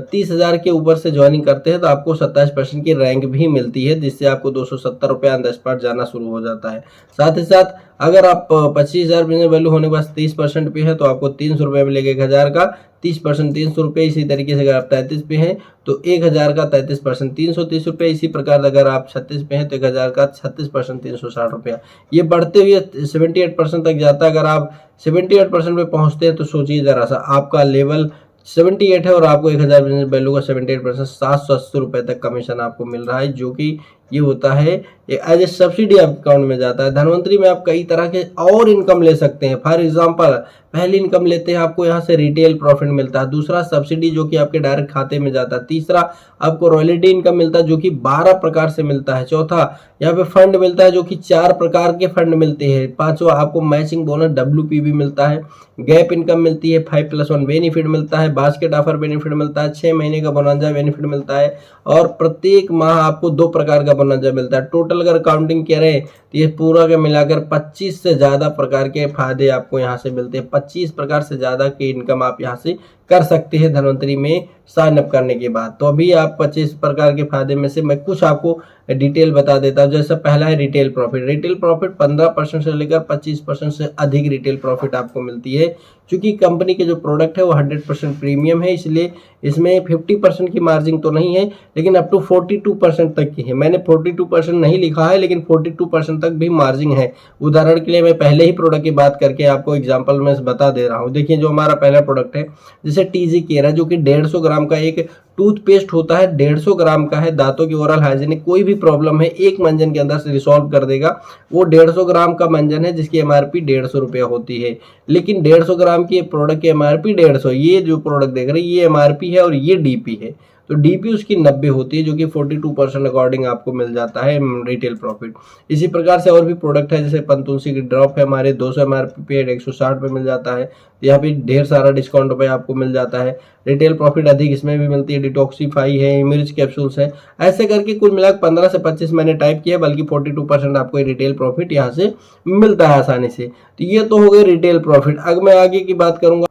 30,000 के ऊपर से ज्वाइनिंग करते हैं तो आपको 27% की रैंक भी मिलती है, जिससे आपको 270 रुपये ऑन द स्पॉट जाना शुरू हो जाता है। साथ ही साथ अगर आप 25,000 बिजनेस वैल्यू होने के बाद 30% पे है तो आपको 300 रुपये मिलेगा 1000 का, 30% 300 रुपये। इसी तरीके से अगर आप 33 पे हैं तो 1000 का 33% 330 रुपये। इसी प्रकार अगर आप 36 पे हैं तो 1000 का 36% 360 रुपया। ये बढ़ते हुए 78% तक जाता है। अगर आप 78% पे पहुंचते हैं तो सोचिए जरा सा, आपका लेवल 78 है और आपको 1000 बिजनेस वैल्यू का 78% 780 रुपये तक कमीशन आपको मिल रहा है, जो कि ये होता है एज ए सब्सिडी आपके अकाउंट में जाता है। धनवंतरी में आप कई तरह के और इनकम ले सकते हैं। फॉर एग्जांपल, पहली इनकम लेते हैं, आपको यहाँ से रिटेल प्रॉफिट मिलता है। दूसरा सब्सिडी जो कि आपके डायरेक्ट खाते में जाता है। तीसरा आपको रॉयल्टी इनकम मिलता है जो कि 12 प्रकार से मिलता है। चौथा यहाँ पे फंड मिलता है जो कि 4 प्रकार के फंड मिलते हैं। पांचवा आपको मैचिंग बोनस WPB मिलता है। गैप इनकम मिलती है। 5+1 बेनिफिट मिलता है। बास्केट ऑफर बेनिफिट मिलता है। 6 महीने का बोनंजा बेनिफिट मिलता है और प्रत्येक माह आपको 2 प्रकार का बोनंजा मिलता है। टोटल अगर काउंटिंग करें तो ये पूरा के मिलाकर 25 से ज्यादा प्रकार के फायदे आपको यहाँ से मिलते हैं। 25 प्रकार से ज्यादा की इनकम आप यहाँ से कर सकते हैं धनवंतरी में साइन अप करने के बाद। तो अभी आप 25 प्रकार के फायदे में से मैं कुछ आपको डिटेल बता देता हूँ। जैसे पहला है रिटेल प्रॉफिट। रिटेल प्रॉफिट 15% से लेकर 25% से अधिक रिटेल प्रॉफिट आपको मिलती है। क्योंकि कंपनी के जो प्रोडक्ट है वो 100% प्रीमियम है, इसलिए इसमें 50% की मार्जिन तो नहीं है, लेकिन अप टू 42% तक की है। मैंने 42% नहीं लिखा है, लेकिन 42% तक भी मार्जिन है। उदाहरण के लिए मैं पहले ही प्रोडक्ट की बात करके आपको एग्जाम्पल में बता दे रहा हूँ। देखिए जो हमारा पहला प्रोडक्ट है, जैसे TG केयर है, जो कि 150 ग्राम का एक टूथपेस्ट होता है। 150 ग्राम का है। दांतों की ओरल हाइजीनिक कोई भी प्रॉब्लम है एक मंजन के अंदर से रिसॉल्व कर देगा। वो 150 ग्राम का मंजन है जिसकी MRP 150 रुपया होती है, लेकिन 150 ग्राम की प्रोडक्ट की MRP 150। ये जो प्रोडक्ट देख रहे हैं ये MRP है और ये DP है, तो DP उसकी 90 होती है, जो कि 42% अकॉर्डिंग आपको मिल जाता है रिटेल प्रॉफिट। इसी प्रकार से और भी प्रोडक्ट है, जैसे पंतुलसी की ड्रॉप है हमारे 200 MRP पे 160 पे मिल जाता है। यहाँ पे ढेर सारा डिस्काउंट पे आपको मिल जाता है। रिटेल प्रॉफिट अधिक इसमें भी मिलती है। डिटॉक्सीफाई है, इमर्ज कैप्सूल्स है, ऐसे करके कुल मिलाकर 15 से 25 मैंने टाइप किया, बल्कि 42% आपको रिटेल प्रॉफिट यहाँ से मिलता है आसानी से। तो ये तो हो गए रिटेल प्रॉफिट। अब मैं आगे की बात करूंगा।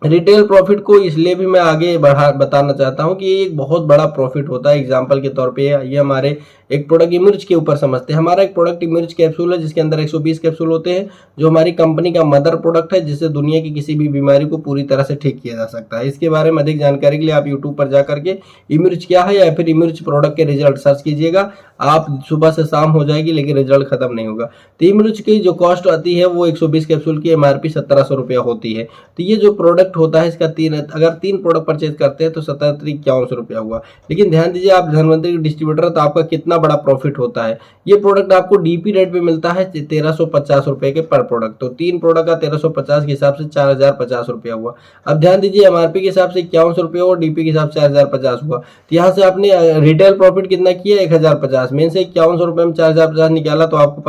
रिटेल प्रॉफिट को इसलिए भी मैं आगे बताना चाहता हूं कि ये एक बहुत बड़ा प्रॉफिट होता है। एग्जांपल के तौर पे ये हमारे एक प्रोडक्ट इमर्ज के ऊपर समझते हैं। हमारा एक प्रोडक्ट इमर्ज कैप्सूल है जिसके अंदर 120 कैप्सूल होते हैं, जो हमारी कंपनी का मदर प्रोडक्ट है, जिससे दुनिया की किसी भी बीमारी को पूरी तरह से ठीक किया जा सकता है। इसके बारे में अधिक जानकारी के लिए आप यूट्यूब पर जाकर के इमर्ज क्या है या फिर इमर्ज प्रोडक्ट के रिजल्ट सर्च कीजिएगा। आप सुबह से शाम हो जाएगी लेकिन रिजल्ट खत्म नहीं होगा। तो इमर्ज की जो कॉस्ट आती है वो 120 कैप्सूल की MRP 1700 रुपया होती है। तो ये जो प्रोडक्ट होता है इसका अगर 3 प्रोडक्ट परचेज करते हैं तो 7751 रुपया हुआ। लेकिन ध्यान दीजिए, आप धनवंतरी डिस्ट्रीब्यूटर तो आपका कितना बड़ा प्रॉफिट होता है। ये प्रोडक्ट आपको DP रेट पे मिलता है 1350 रुपए के पर प्रोडक्ट। तो 3 प्रोडक्ट का 1350 के हिसाब से 4050 रुपया हुआ। अब ध्यान दीजिए, MRP के हिसाब से 51 रुपया और DP के हिसाब से 4050 हुआ। तो यहाँ से आपने रिटेल प्रॉफिट कितना किया 1050 में से 51 रुपए में 4050 निकाला तो आपको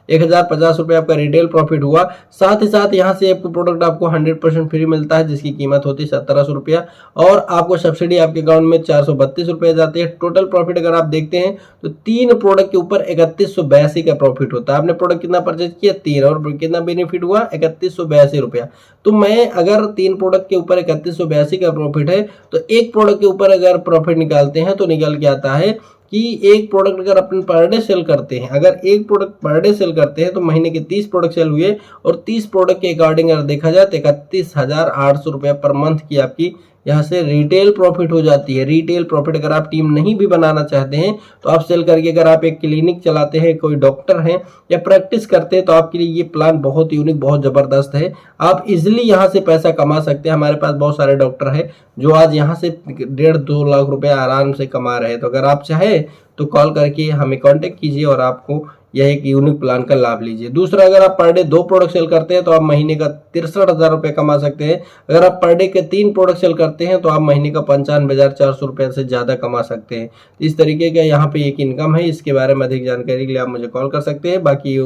1050 रुपए आपका रिटेल प्रॉफिट हुआ। साथ ही साथ यहाँ से आपको प्रोडक्ट आपको 100% फ्री मिलता है, जिसकी कीमत होती है 1700 रुपया, और आपको सब्सिडी आपके अकाउंट में 432 रुपये जाती है। टोटल प्रॉफिट अगर आप देखते हैं तो 3 प्रोडक्ट के ऊपर 3182 का प्रॉफिट होता है। आपने प्रोडक्ट कितना परचेज किया 3, और कितना बेनिफिट हुआ 3182 रुपया। तो मैं अगर 3 प्रोडक्ट के ऊपर 3182 का प्रॉफिट है तो एक प्रोडक्ट के ऊपर अगर प्रॉफिट निकालते हैं तो निकल के आता है कि एक प्रोडक्ट अगर अपन पर डे सेल करते हैं, अगर एक प्रोडक्ट पर डे सेल करते हैं तो महीने के 30 प्रोडक्ट सेल हुए, और 30 प्रोडक्ट के अकॉर्डिंग अगर देखा जाए तो 31,800 रुपया पर मंथ की आपकी यहाँ से रिटेल प्रॉफिट हो जाती है। रिटेल प्रॉफिट अगर आप टीम नहीं भी बनाना चाहते हैं तो आप सेल करके, अगर आप एक क्लिनिक चलाते हैं, कोई डॉक्टर हैं या प्रैक्टिस करते हैं, तो आपके लिए ये प्लान बहुत यूनिक, बहुत जबरदस्त है। आप इजिली यहाँ से पैसा कमा सकते हैं। हमारे पास बहुत सारे डॉक्टर हैं जो आज यहाँ से 1.5-2 लाख रुपए आराम से कमा रहे हैं। तो अगर आप चाहे तो कॉल करके हमें कांटेक्ट कीजिए और आपको यह एक यूनिक प्लान का लाभ लीजिए। दूसरा, अगर आप पर डे 2 प्रोडक्ट सेल करते हैं तो आप महीने का 63,000 रुपये कमा सकते हैं। अगर आप पर डे के 3 प्रोडक्ट सेल करते हैं तो आप महीने का 95,400 रुपये से ज़्यादा कमा सकते हैं। इस तरीके का यहाँ पे एक इनकम है। इसके बारे में अधिक जानकारी के लिए आप मुझे कॉल कर सकते हैं। बाकी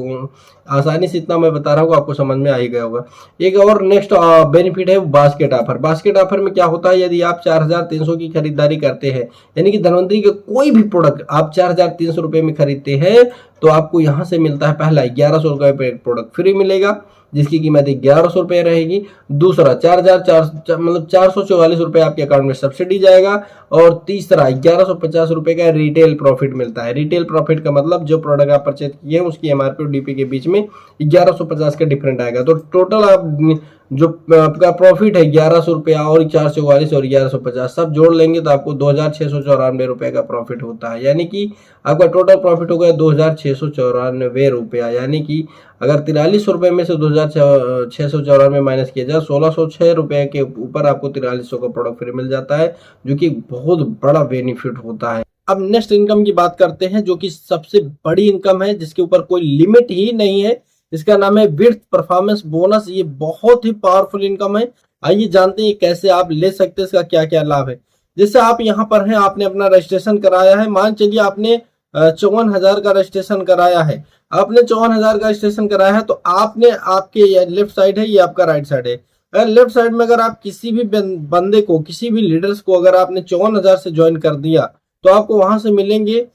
आसानी से इतना मैं बता रहा हूँ, आपको समझ में आ ही गया होगा। एक और नेक्स्ट बेनिफिट है बास्केट ऑफर। बास्केट ऑफर में क्या होता है, यदि आप 4,300 की खरीदारी करते हैं, यानी कि धनवंतरी के कोई भी प्रोडक्ट आप 4,300 रुपये में खरीदते हैं, तो आपको यहाँ से मिलता है पहला 1,100 रुपये पे एक प्रोडक्ट फ्री मिलेगा, जिसकी कीमत 1,100 रुपये रहेगी। दूसरा 4,400 मतलब 444 रुपये आपके अकाउंट में सब्सिडी जाएगा। और तीसरा 1,150 रुपये का रिटेल प्रॉफिट मिलता है। रिटेल प्रॉफिट का मतलब जो प्रोडक्ट आप परचेज किए हैं उसकी एमआरपी और डीपी के बीच में 1,150 का डिफरेंट आएगा। तो टोटल आप जो आपका प्रॉफिट है 1,100 रुपया और 444 और 1,150 सब जोड़ लेंगे तो आपको 2,694 रुपये का प्रॉफिट होता है। यानी कि आपका टोटल प्रॉफिट हो गया 2,694 रुपया। यानी कि अगर 43 रुपये में से 2,694 माइनस किया जाए 1,606 रुपये के ऊपर आपको 4300 का प्रोडक्ट फ्री मिल जाता है, जो कि बहुत बड़ा बेनिफिट होता है। अब नेक्स्ट इनकम की बात करते हैं, जो कि सबसे बड़ी इनकम है, जिसके ऊपर कोई लिमिट ही नहीं है। इसका नाम है विर्थ परफॉर्मेंस बोनस। ये बहुत ही पावरफुल इनकम है। आइए जानते हैं कैसे आप ले सकते हैं, इसका क्या क्या लाभ है। जैसे आप यहाँ पर हैं, आपने अपना रजिस्ट्रेशन कराया है, मान चलिए आपने 54,000 का रजिस्ट्रेशन कराया है। आपने 54,000 का रजिस्ट्रेशन कराया है, तो आपने आपके लेफ्ट साइड है, ये आपका राइट साइड है। अगर लेफ्ट साइड में अगर आप किसी भी बंदे को, किसी भी लीडर्स को अगर आपने 54,000 से ज्वाइन कर दिया, तो आपको वहां से मिलेंगे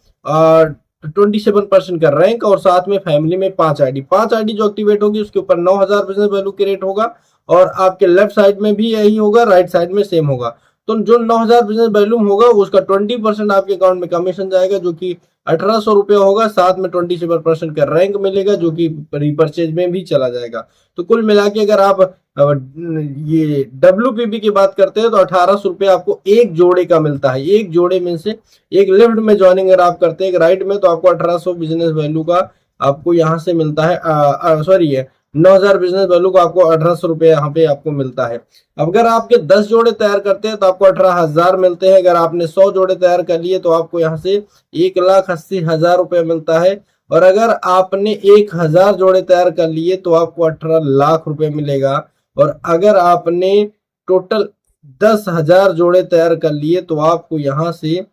27% का रैंक और साथ में फैमिली में 5 आईडी। 5 आईडी जो एक्टिवेट होगी उसके ऊपर 9,000 बिजनेस वैल्यू क्रिएट होगा। और आपके लेफ्ट साइड में भी यही होगा, राइट साइड में सेम होगा। तो जो 9,000 बिजनेस वैल्यू होगा उसका 20% आपके अकाउंट में कमीशन जाएगा, जो कि 1,800 रुपये होगा। साथ में 27% का रैंक मिलेगा, जो कि रिपर्चेज में भी चला जाएगा। तो कुल मिला के अगर आप ये WPB की बात करते हैं तो 1,800 रुपये आपको एक जोड़े का मिलता है। एक जोड़े में से एक लेफ्ट में ज्वाइनिंग अगर आप करते हैं, एक राइट में, तो आपको 1,800 बिजनेस वैल्यू का आपको यहाँ से मिलता है। सॉरी, है 9,000 बिजनेस वैल्यू को आपको 1,800 रुपये यहाँ पे आपको मिलता है। अब अगर आपके 10 जोड़े तैयार करते हैं तो आपको 18,000 मिलते हैं। अगर आपने 100 जोड़े तैयार कर लिए तो आपको यहाँ से 1,80,000 रुपये मिलता है। और अगर आपने 1,000 जोड़े तैयार कर लिए तो आपको 18 लाख रुपए मिलेगा। और अगर आपने टोटल 10,000 जोड़े तैयार कर लिए तो आपको यहाँ से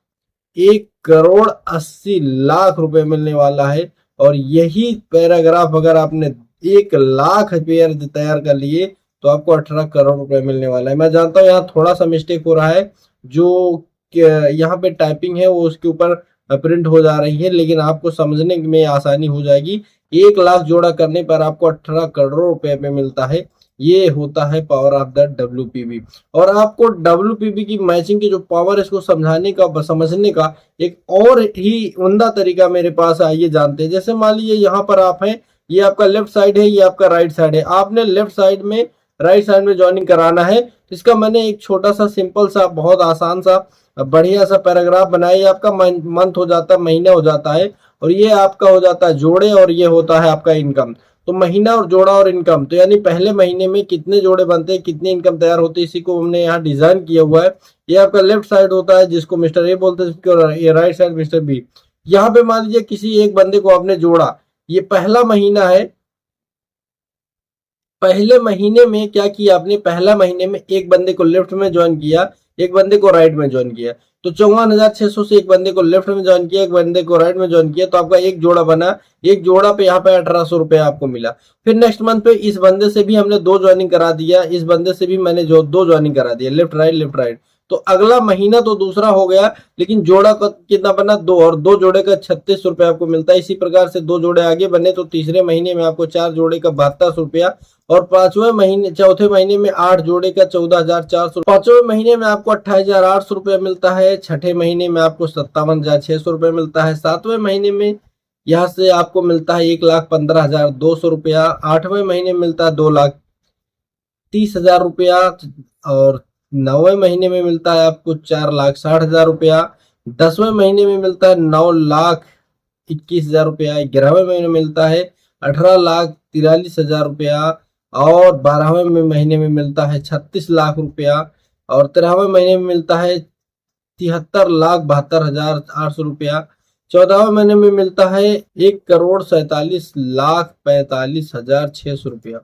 1,80,00,000 रुपए मिलने वाला है। और यही पैराग्राफ अगर आपने 1,00,000 पेयर तैयार कर लिए तो आपको 18 करोड़ रुपए मिलने वाला है। मैं जानता हूँ यहाँ थोड़ा सा मिस्टेक हो रहा है, जो यहाँ पे टाइपिंग है वो उसके ऊपर प्रिंट हो जा रही है, लेकिन आपको समझने में आसानी हो जाएगी। 1,00,000 जोड़ा करने पर आपको 18 करोड़ रुपए में मिलता है। ये होता है पावर ऑफ द WPB। और आपको WPB की मैचिंग की जो पावर है इसको समझाने का, समझने का एक और ही उम्दा तरीका मेरे पास है। आइए जानते हैं। जैसे मान लीजिए यहाँ पर आप हैं, ये आपका लेफ्ट साइड है, ये आपका राइट साइड है। आपने लेफ्ट साइड में, राइट साइड में ज्वाइनिंग कराना है। इसका मैंने एक छोटा सा सिंपल सा बहुत आसान सा बढ़िया सा पैराग्राफ बनाया। ये आपका मंथ हो जाता है, महीना हो जाता है, और ये आपका हो जाता है जोड़े, और ये होता है आपका इनकम। तो महीना और जोड़ा और इनकम, तो यानी पहले महीने में कितने जोड़े बनते हैं, कितनी इनकम तैयार होती है, इसी को हमने यहाँ डिजाइन किया हुआ है। ये आपका लेफ्ट साइड होता है जिसको मिस्टर ए बोलते हैं, ये राइट साइड मिस्टर बी। यहाँ पे मान लीजिए किसी एक बंदे को आपने जोड़ा, ये पहला महीना है। पहले महीने में क्या किया आपने, पहला महीने में एक बंदे को लेफ्ट में ज्वाइन किया, एक बंदे को राइट में ज्वाइन किया। तो 54,600 से एक बंदे को लेफ्ट में ज्वाइन किया, एक बंदे को राइट में ज्वाइन किया, तो आपका एक जोड़ा बना। एक जोड़ा पे यहाँ पे 1,800 रुपए आपको मिला। फिर नेक्स्ट मंथ पे इस बंदे से भी हमने 2 ज्वाइनिंग करा दिया, इस बंदे से भी मैंने जो 2 ज्वाइनिंग करा दिया, लेफ्ट राइट। तो अगला महीना तो दूसरा हो गया, लेकिन जोड़ा कितना बना, 2, और 2 जोड़े का 36 रुपए आपको मिलता है। इसी प्रकार से 2 जोड़े आगे बने तो तीसरे महीने में आपको 4 जोड़े का 72 रुपया, और चौथे महीने में 8 जोड़े का 14,400, 5वें महीने में आपको 28,800 रुपया मिलता है। छठे महीने में आपको 57,600 रुपया मिलता है। 7वें महीने में यहाँ से आपको मिलता है 1,15,200 रुपया। 8वें महीने में मिलता है 2,30,000 रुपया। और 9वें महीने में मिलता है आपको 4,60,000 रुपया। 10वें महीने में मिलता है 9,21,000 रुपया। 11वें महीने में मिलता है 18,43,000 रुपया। और 12वें महीने में मिलता है 36 लाख रुपया। और 13वें महीने में मिलता है 73,72,800 रुपया। 14वें महीने में मिलता है 1,47,45,600 रुपया।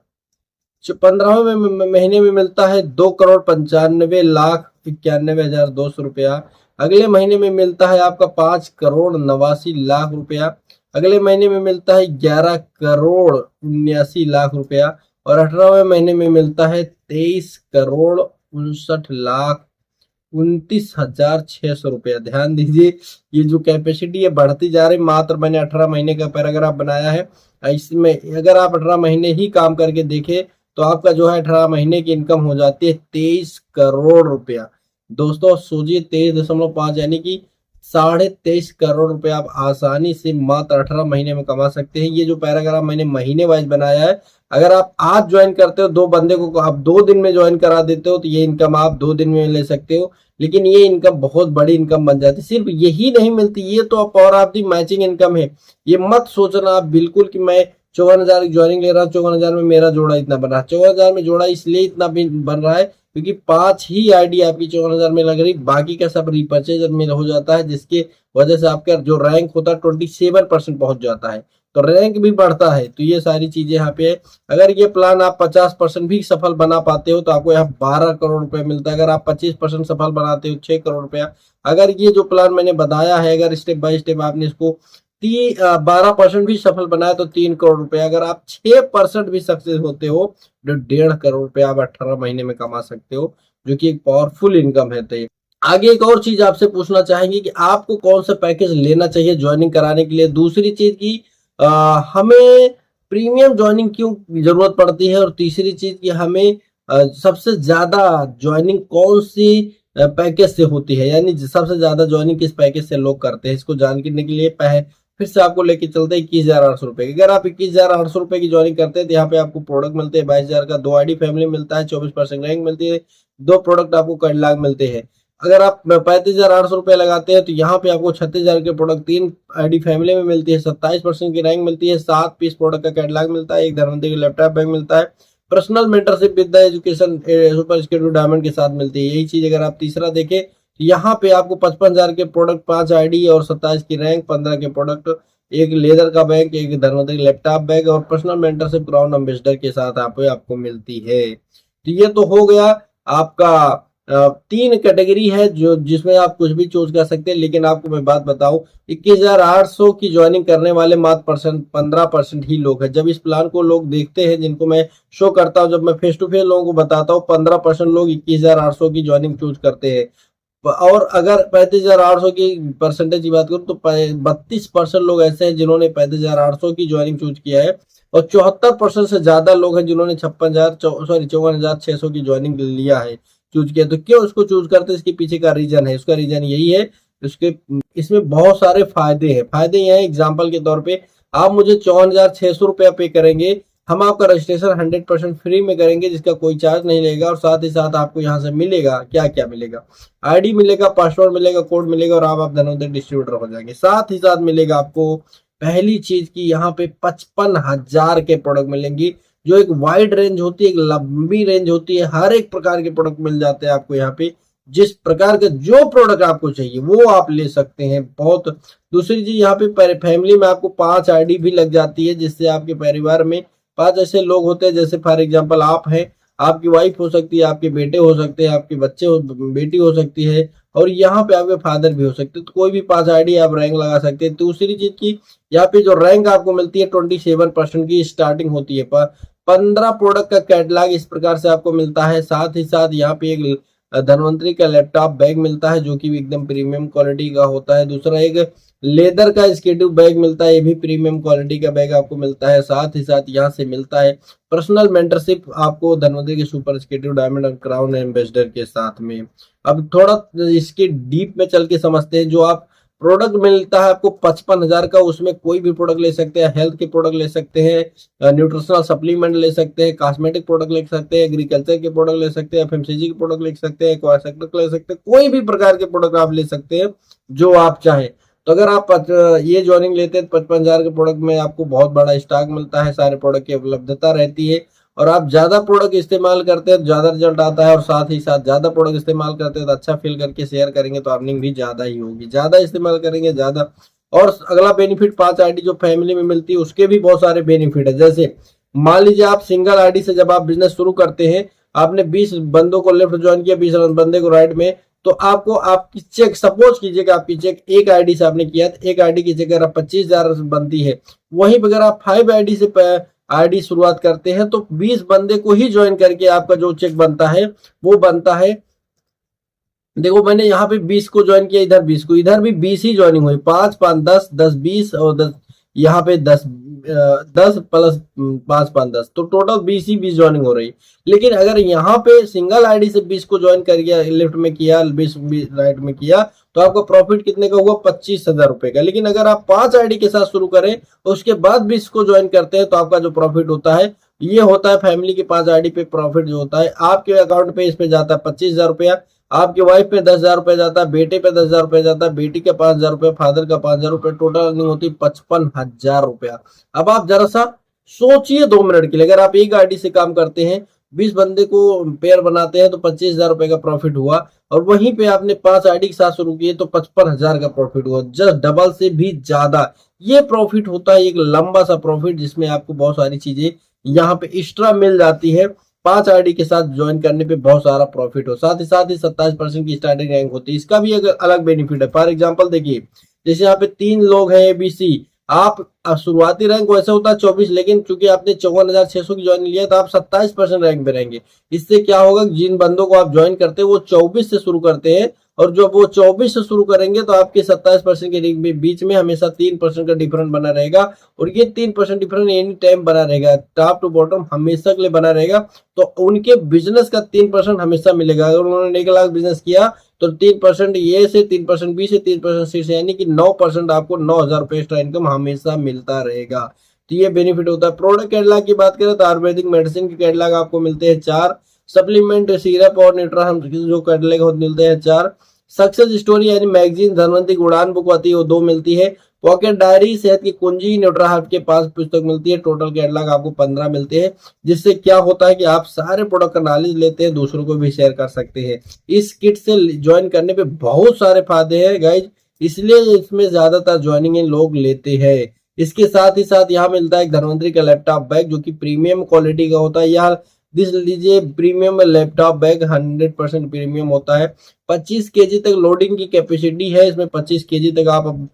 15वें महीने में मिलता है 2,95,91,200 रुपया। अगले महीने में मिलता है आपका 5,89,00,000 रुपया। अगले महीने में मिलता है 11,79,00,000 रुपया। और 18वें महीने में मिलता है 23,59,29,600 रुपया। ध्यान दीजिए, ये जो कैपेसिटी है बढ़ती जा रही। मात्र मैंने 18 महीने का पैराग्राफ बनाया है। इसमें अगर आप 18 महीने ही काम करके देखें तो आपका जो है 18 महीने की इनकम हो जाती है 23 करोड़ रुपया। दोस्तों सोचिए, 23.5 यानी कि 23.5 करोड़ रुपया आप आसानी से मात्र 18 महीने में कमा सकते हैं। ये जो पैराग्राफ मैंने महीने वाइज बनाया है, अगर आप आज ज्वाइन करते हो, 2 बंदे को आप 2 दिन में ज्वाइन करा देते हो तो ये इनकम आप 2 दिन में ले सकते हो। लेकिन ये इनकम बहुत बड़ी इनकम बन जाती है। सिर्फ यही नहीं मिलती, ये तो power of the matching income है। ये मत सोचना आप बिल्कुल कि मैं 54,000 की ज्वाइनिंग ले रहा हूँ, 54,000 में मेरा जोड़ा इतना बन रहा है। 54,000 में जोड़ा इसलिए इतना बन रहा है क्योंकि 5 ही आईडी आपकी 54,000 में लग रही, बाकी का सब रिपर्चेज में हो जाता है, जिसके वजह से आपका जो रैंक होता है 27% पहुंच जाता है, तो रैंक भी बढ़ता है। तो ये सारी चीजें यहाँ पे है। अगर ये प्लान आप 50% भी सफल बना पाते हो तो आपको यहाँ 12 करोड़ रुपए मिलता है। अगर आप 25% सफल बनाते हो 6 करोड़ रुपया। अगर ये जो प्लान मैंने बताया है, अगर स्टेप बाय स्टेप आपने इसको 12% भी सफल बनाया तो 3 करोड़ रुपया। अगर आप 6% भी सक्सेस होते हो तो 1.5 करोड़ रुपया आप 18 महीने में कमा सकते हो, जो कि एक पावरफुल इनकम है। तो आगे एक और चीज आपसे पूछना चाहेंगे कि आपको कौन सा पैकेज लेना चाहिए ज्वाइनिंग कराने के लिए। दूसरी चीज की हमें प्रीमियम ज्वाइनिंग क्यों जरूरत पड़ती है, और तीसरी चीज की हमें सबसे ज्यादा ज्वाइनिंग कौन सी पैकेज से होती है, यानी सबसे ज्यादा ज्वाइनिंग किस पैकेज से लोग करते हैं। इसको जानने के लिए फिर से आपको लेके चलते हैं 21,800 रुपए की। अगर आप 21,800 रुपए की ज्वाइनिंग करते हैं तो यहाँ पे आपको प्रोडक्ट मिलते हैं 22,000 का, 2 आईडी फैमिली मिलता है, 24% रैंक मिलती है, 2 प्रोडक्ट आपको कैटलॉग मिलते हैं। अगर आप 35,800 रुपए लगाते हैं तो यहाँ पे आपको 36,000 के प्रोडक्ट 3 आईडी फैमिली में मिलती है, 27% की रैंक मिलती है, 7 पीस प्रोडक्ट का कैटलॉग मिलता है, एक धनवंतरी का लैपटॉप बैग मिलता है, personal mentorship with the education super schedule diamond के साथ मिलती है। यही चीज अगर आप तीसरा देखें, यहाँ पे आपको 55,000 के प्रोडक्ट, 5 आईडी और 27 की रैंक, 15 के प्रोडक्ट, एक लेदर का बैग, एक धनवंतरी लैपटॉप बैग और पर्सनल मेंटरशिप क्राउन एम्बेसडर के साथ आपको मिलती है। तो ये तो हो गया आपका 3 कैटेगरी है जो जिसमें आप कुछ भी चूज कर सकते हैं। लेकिन आपको मैं बात बताऊं, 21,800 की ज्वाइनिंग करने वाले मात्र 15% ही लोग हैं। जब इस प्लान को लोग देखते हैं, जिनको मैं शो करता हूं, जब मैं फेस टू फेस लोगों को बताता हूँ, 15% लोग 21,800 की ज्वाइनिंग चूज करते हैं। और अगर 35,800 की परसेंटेज की बात करूं तो 32% लोग ऐसे हैं जिन्होंने 35,800 की ज्वाइनिंग चूज किया है, और 74% से ज्यादा लोग हैं जिन्होंने 54,600 की ज्वाइनिंग लिया है, चूज किया। तो क्यों उसको चूज करते हैं, इसके पीछे का रीजन है, उसका रीजन यही है। उसके इसमें बहुत सारे फायदे हैं। फायदे यह है, एग्जाम्पल के तौर पे आप मुझे 54,600 रुपया पे करेंगे, हम आपका रजिस्ट्रेशन 100% फ्री में करेंगे, जिसका कोई चार्ज नहीं लेगा। और साथ ही साथ आपको यहाँ से मिलेगा क्या क्या मिलेगा, आईडी मिलेगा, पासवर्ड मिलेगा, कोड मिलेगा, और आप धनवंतरी डिस्ट्रीब्यूटर हो जाएंगे। साथ ही साथ मिलेगा आपको पहली चीज की यहाँ पे 55,000 के प्रोडक्ट मिलेंगी, जो एक वाइड रेंज होती है, एक लंबी रेंज होती है। हर एक प्रकार के प्रोडक्ट मिल जाते हैं आपको यहाँ पे, जिस प्रकार का जो प्रोडक्ट आपको चाहिए वो आप ले सकते हैं। बहुत दूसरी चीज यहाँ पे फैमिली में आपको 5 आईडी भी लग जाती है, जिससे आपके परिवार में 5 ऐसे लोग होते हैं, जैसे फॉर एग्जाम्पल आप हैं, आपकी वाइफ हो सकती है, आपके बेटे हो सकते हैं, आपके बच्चे बेटी हो सकती है, और यहाँ पे आपके फादर भी हो सकते हैं। तो कोई भी 5 आईडी आप रैंक लगा सकते हैं। दूसरी चीज की यहाँ पे जो रैंक आपको मिलती है 27% की स्टार्टिंग होती है, 15 प्रोडक्ट का कैटलॉग इस प्रकार से आपको मिलता है। साथ ही साथ यहाँ पे एक धनवंतरी का लैपटॉप बैग मिलता है, जो कि एकदम प्रीमियम क्वालिटी का होता है। दूसरा एक लेदर का स्केड्यूल बैग मिलता है, ये भी प्रीमियम क्वालिटी का बैग आपको मिलता है। साथ ही साथ यहाँ से मिलता है पर्सनल मेंटरशिप आपको धनवंतरी के सुपर स्केड्यूल डायमंड और क्राउन एम्बेसडर के साथ में। अब थोड़ा इसके डीप में चल के समझते हैं। जो आप प्रोडक्ट मिलता है आपको 55,000 का, उसमें कोई भी प्रोडक्ट ले सकते हैं, हेल्थ के प्रोडक्ट ले सकते हैं, न्यूट्रिशनल सप्लीमेंट ले सकते हैं, कॉस्मेटिक प्रोडक्ट ले सकते हैं, एग्रीकल्चर के प्रोडक्ट ले सकते हैं, एफएमसीजी के प्रोडक्ट ले सकते हैं, एक्वा सेक्टर ले सकते हैं, कोई भी प्रकार के प्रोडक्ट आप ले सकते हैं जो आप चाहें। तो अगर आप ये ज्वाइनिंग लेते हैं 55,000 के प्रोडक्ट में आपको बहुत बड़ा स्टॉक मिलता है, सारे प्रोडक्ट की उपलब्धता रहती है, और आप ज्यादा प्रोडक्ट इस्तेमाल करते हैं तो ज्यादा रिजल्ट आता है, और साथ ही साथ ज्यादा प्रोडक्ट इस्तेमाल करते हैं तो अच्छा फील करके शेयर करेंगे तो अर्निंग भी ज्यादा ही होगी। ज्यादा इस्तेमाल करेंगे, ज्यादा और अगला बेनिफिट 5 आईडी जो फैमिली में मिलती है उसके भी बहुत सारे बेनिफिट है। जैसे मान लीजिए आप सिंगल आईडी से जब आप बिजनेस शुरू करते हैं, आपने 20 बंदों को लेफ्ट ज्वाइन किया, 20 बंदे को राइट में, तो आपको आपकी चेक, सपोज कीजिए कि आपकी चेक एक आईडी से आपने किया, तो एक आईडी की चेक अगर 25,000 बनती है, वहीं पर अगर आप 5 आईडी से आईडी शुरुआत करते हैं तो 20 बंदे को ही ज्वाइन करके आपका जो चेक बनता है वो बनता है, देखो मैंने यहाँ पे 20 को ज्वाइन किया, इधर 20 को, इधर भी 20 ही ज्वाइनिंग हुई, 5 5 10 10 20 और 10 यहाँ पे 10 10 प्लस 5 5 10, तो टोटल 20 ही 20 ज्वाइनिंग हो रही। लेकिन अगर यहाँ पे सिंगल आईडी से 20 को ज्वाइन कर गया, लेफ्ट में किया, 20 राइट में किया, तो आपका प्रॉफिट कितने का हुआ, 25,000 रुपए का। लेकिन अगर आप 5 आईडी के साथ शुरू करें उसके बाद 20 को ज्वाइन करते हैं तो आपका जो प्रॉफिट होता है ये होता है, फैमिली की 5 आईडी पे प्रॉफिट जो होता है आपके अकाउंट पे, इस पे जाता है 25,000 रुपया, आपकी वाइफ पे 10,000 रुपए जाता है, बेटे पे 10,000 रुपए जाता है, बेटी के 5,000 रुपए, फादर का 5,000 रुपए, टोटल अर्निंग होती है 55,000 रुपया। अब आप जरा सा सोचिए 2 मिनट के लिए, अगर आप एक आईडी से काम करते हैं, 20 बंदे को पेयर बनाते हैं तो 25,000 रुपए का प्रॉफिट हुआ, और वहीं पे आपने 5 आईडी के साथ शुरू किए तो 55,000 का प्रॉफिट हुआ, जस्ट डबल से भी ज्यादा ये प्रॉफिट होता है। एक लंबा सा प्रॉफिट जिसमें आपको बहुत सारी चीजें यहाँ पे एक्स्ट्रा मिल जाती है। 5 आईडी के साथ ज्वाइन करने पे बहुत सारा प्रॉफिट हो, साथ ही 27% की स्टार्टिंग रैंक होती है, इसका भी एक अलग बेनिफिट है। फॉर एग्जांपल देखिए, जैसे यहाँ पे 3 लोग हैं एबीसी, आप शुरुआती रैंक वैसे होता है 24, लेकिन चूंकि आपने 54,600 की ज्वाइन लिया तो आप 27% रैंक में रहेंगे। इससे क्या होगा, जिन बंदों को आप ज्वाइन करते हैं वो 24 से शुरू करते हैं, और जब वो 24 से शुरू करेंगे तो आपके 27% के बीच में हमेशा 3% का डिफरेंस बना रहेगा, और ये 3% डिफरेंस एनी टाइम बना रहेगा, टॉप टू बॉटम हमेशा के लिए बना रहेगा। तो उनके बिजनेस का 3% हमेशा मिलेगा। अगर उन्होंने 1 लाख बिजनेस किया तो 3% ये से, 3% बी से, 3% सी से, यानी कि 9% आपको 9,000 रुपए एक्स्ट्रा इनकम हमेशा मिलता रहेगा। तो ये बेनिफिट होता है। प्रोडक्ट कैटलॉग की बात करें तो आयुर्वेदिक मेडिसिन के कैटलॉग आपको मिलते हैं 4, सप्लीमेंट, सिरप और न्यूट्रा जो कैटलॉग मिलते हैं 4, सक्सेस स्टोरी यानी मैगजीन, धनवंतरी की उड़ान बुक आती है वो 2 मिलती है, पॉकेट डायरी, सेहत की कुंजी, न्यूट्रा हार्ट के 5 पुस्तक मिलती है, टोटल कैटलॉग आपको 15 मिलते हैं। जिससे क्या होता है कि आप सारे प्रोडक्ट का नॉलेज लेते हैं, दूसरों को भी शेयर कर सकते हैं। इस किट से ज्वाइन करने पे बहुत सारे फायदे हैं गाइज, इसलिए इसमें ज्यादातर ज्वाइनिंग लोग लेते हैं। इसके साथ ही साथ यहाँ मिलता है एक धनवंतरी का लैपटॉप बैग जो कि प्रीमियम क्वालिटी का होता है। यह दिस लीजिए प्रीमियम लैपटॉप बैग 100% प्रीमियम होता है। 25 केजी तक लोडिंग की कैपेसिटी है इसमें, 25 केजी तक आप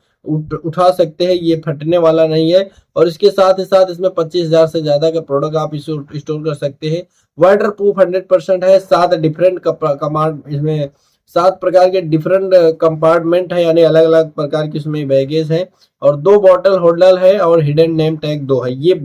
उठा सकते हैं, ये फटने वाला नहीं है। और इसके साथ ही साथ इसमें 25,000 से ज्यादा का प्रोडक्ट आप इसे स्टोर कर सकते हैं। वाटर प्रूफ 100% है। 7 डिफरेंट कमांड, इसमें 7 प्रकार के डिफरेंट कंपार्टमेंट है, यानी अलग अलग प्रकार की इसमें बैगेज है, और 2 बॉटल होल्डर है, और हिडन नेम टैग 2 है। ये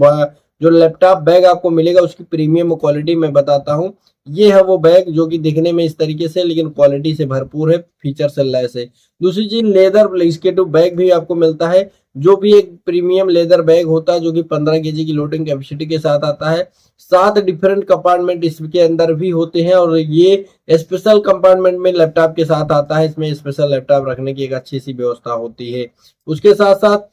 जो लैपटॉप बैग आपको मिलेगा उसकी प्रीमियम क्वालिटी मैं बताता हूँ। ये है वो बैग जो कि दिखने में इस तरीके से, लेकिन क्वालिटी से भरपूर है, फीचर से लैस है। दूसरी चीज, लेदर स्केटिव बैग भी आपको मिलता है, जो भी एक प्रीमियम लेदर बैग होता है, जो कि 15 केजी की लोडिंग कैपेसिटी के साथ आता है। 7 डिफरेंट कंपार्टमेंट इसके अंदर भी होते हैं, और ये स्पेशल कंपार्टमेंट में लैपटॉप के साथ आता है। इसमें स्पेशल लैपटॉप रखने की एक अच्छी सी व्यवस्था होती है। उसके साथ साथ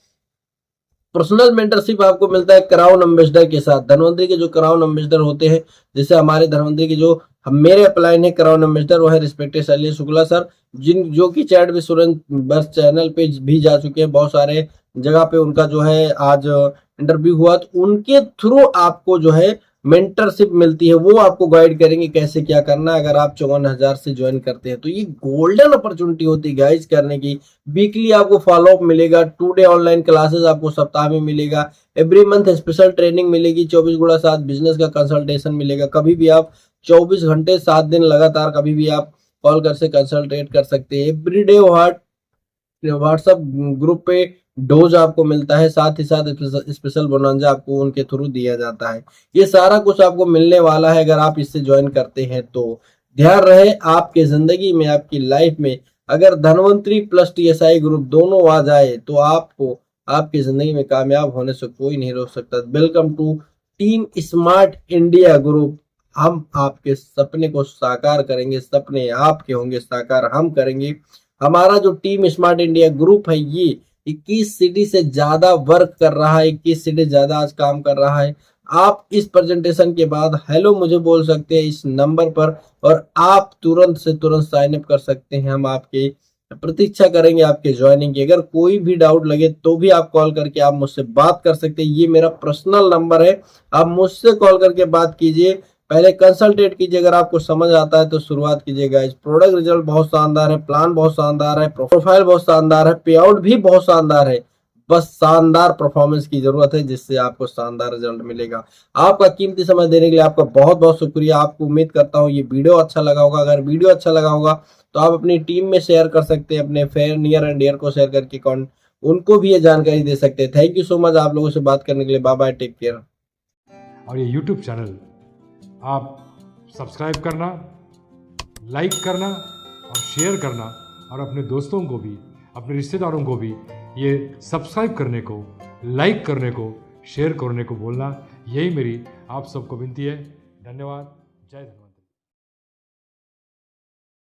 पर्सनल मेंटरशिप आपको मिलता है क्राउन एम्बेसडर के साथ। धनवंतरी के जो क्राउन एम्बेसडर होते हैं, जैसे हमारे धनवंतरी के जो मेरे अपलाइन है क्राउन एम्बेसडर, वो है रिस्पेक्टेड शैलेश शुक्ला सर, जो कि चैट विश्वरंज बस चैनल पे भी जा चुके हैं, बहुत सारे जगह पे उनका जो है आज इंटरव्यू हुआ, तो उनके थ्रू आपको जो है मेंटरशिप मिलती है। वो आपको गाइड करेंगे कैसे क्या करना है। अगर आप 54,000 से ज्वाइन करते हैं तो ये गोल्डन अपॉर्चुनिटी होती है गाइज करने की। वीकली आपको फॉलोअप मिलेगा, 2 डे ऑनलाइन क्लासेस आपको सप्ताह में मिलेगा, एवरी मंथ स्पेशल ट्रेनिंग मिलेगी, 24x7 बिजनेस का कंसल्टेशन मिलेगा। कभी भी आप 24 घंटे 7 दिन लगातार कभी भी आप कॉल कर से कंसल्टेट कर सकते हैं। एवरीडे व्हाट्सएप ग्रुप पे डोज आपको मिलता है, साथ ही साथ स्पेशल बोनंजा आपको उनके थ्रू दिया जाता है। ये सारा कुछ आपको मिलने वाला है अगर आप इससे ज्वाइन करते हैं तो। ध्यान रहे आपके जिंदगी में, आपकी लाइफ में अगर धनवंतरी प्लस टीएसआई ग्रुप दोनों आ जाए तो आपको आपकी जिंदगी में कामयाब होने से कोई नहीं रोक सकता। Welcome to team smart India group. हम आपके सपने को साकार करेंगे, सपने आपके होंगे साकार हम करेंगे। हमारा जो टीम स्मार्ट इंडिया ग्रुप है ये 21 सिटी से ज्यादा वर्क कर रहा है, 21 सिटी ज्यादा आज काम कर रहा है। आप इस प्रेजेंटेशन के बाद हेलो मुझे बोल सकते हैं इस नंबर पर, और आप तुरंत से तुरंत साइन अप कर सकते हैं। हम आपके प्रतीक्षा करेंगे आपके ज्वाइनिंग की। अगर कोई भी डाउट लगे तो भी आप कॉल करके आप मुझसे बात कर सकते हैं। ये मेरा पर्सनल नंबर है, आप मुझसे कॉल करके बात कीजिए, पहले कंसल्टेट कीजिए। अगर आपको समझ आता है तो शुरुआत कीजिएगा। इस प्रोडक्ट रिजल्ट बहुत शानदार है, प्लान बहुत शानदार है, प्रोफाइल बहुत शानदार है, पे आउट भी बहुत शानदार है। बस शानदार परफॉर्मेंस की जरूरत है जिससे आपको शानदार रिजल्ट मिलेगा। आपका कीमती समय देने के लिए आपका बहुत बहुत शुक्रिया। आपको उम्मीद करता हूँ ये वीडियो अच्छा लगा होगा। अगर वीडियो अच्छा लगा होगा तो आप अपनी टीम में शेयर कर सकते हैं, अपने फेयर नियर एंड डियर को शेयर करके उनको भी ये जानकारी दे सकते हैं। थैंक यू सो मच आप लोगों से बात करने के लिए। Bye bye, take care. और ये YouTube चैनल आप सब्सक्राइब करना, लाइक करना और शेयर करना, और अपने दोस्तों को भी, अपने रिश्तेदारों को भी ये सब्सक्राइब करने को, लाइक करने को, शेयर करने को बोलना। यही मेरी आप सबको विनती है। धन्यवाद। जय हिंद।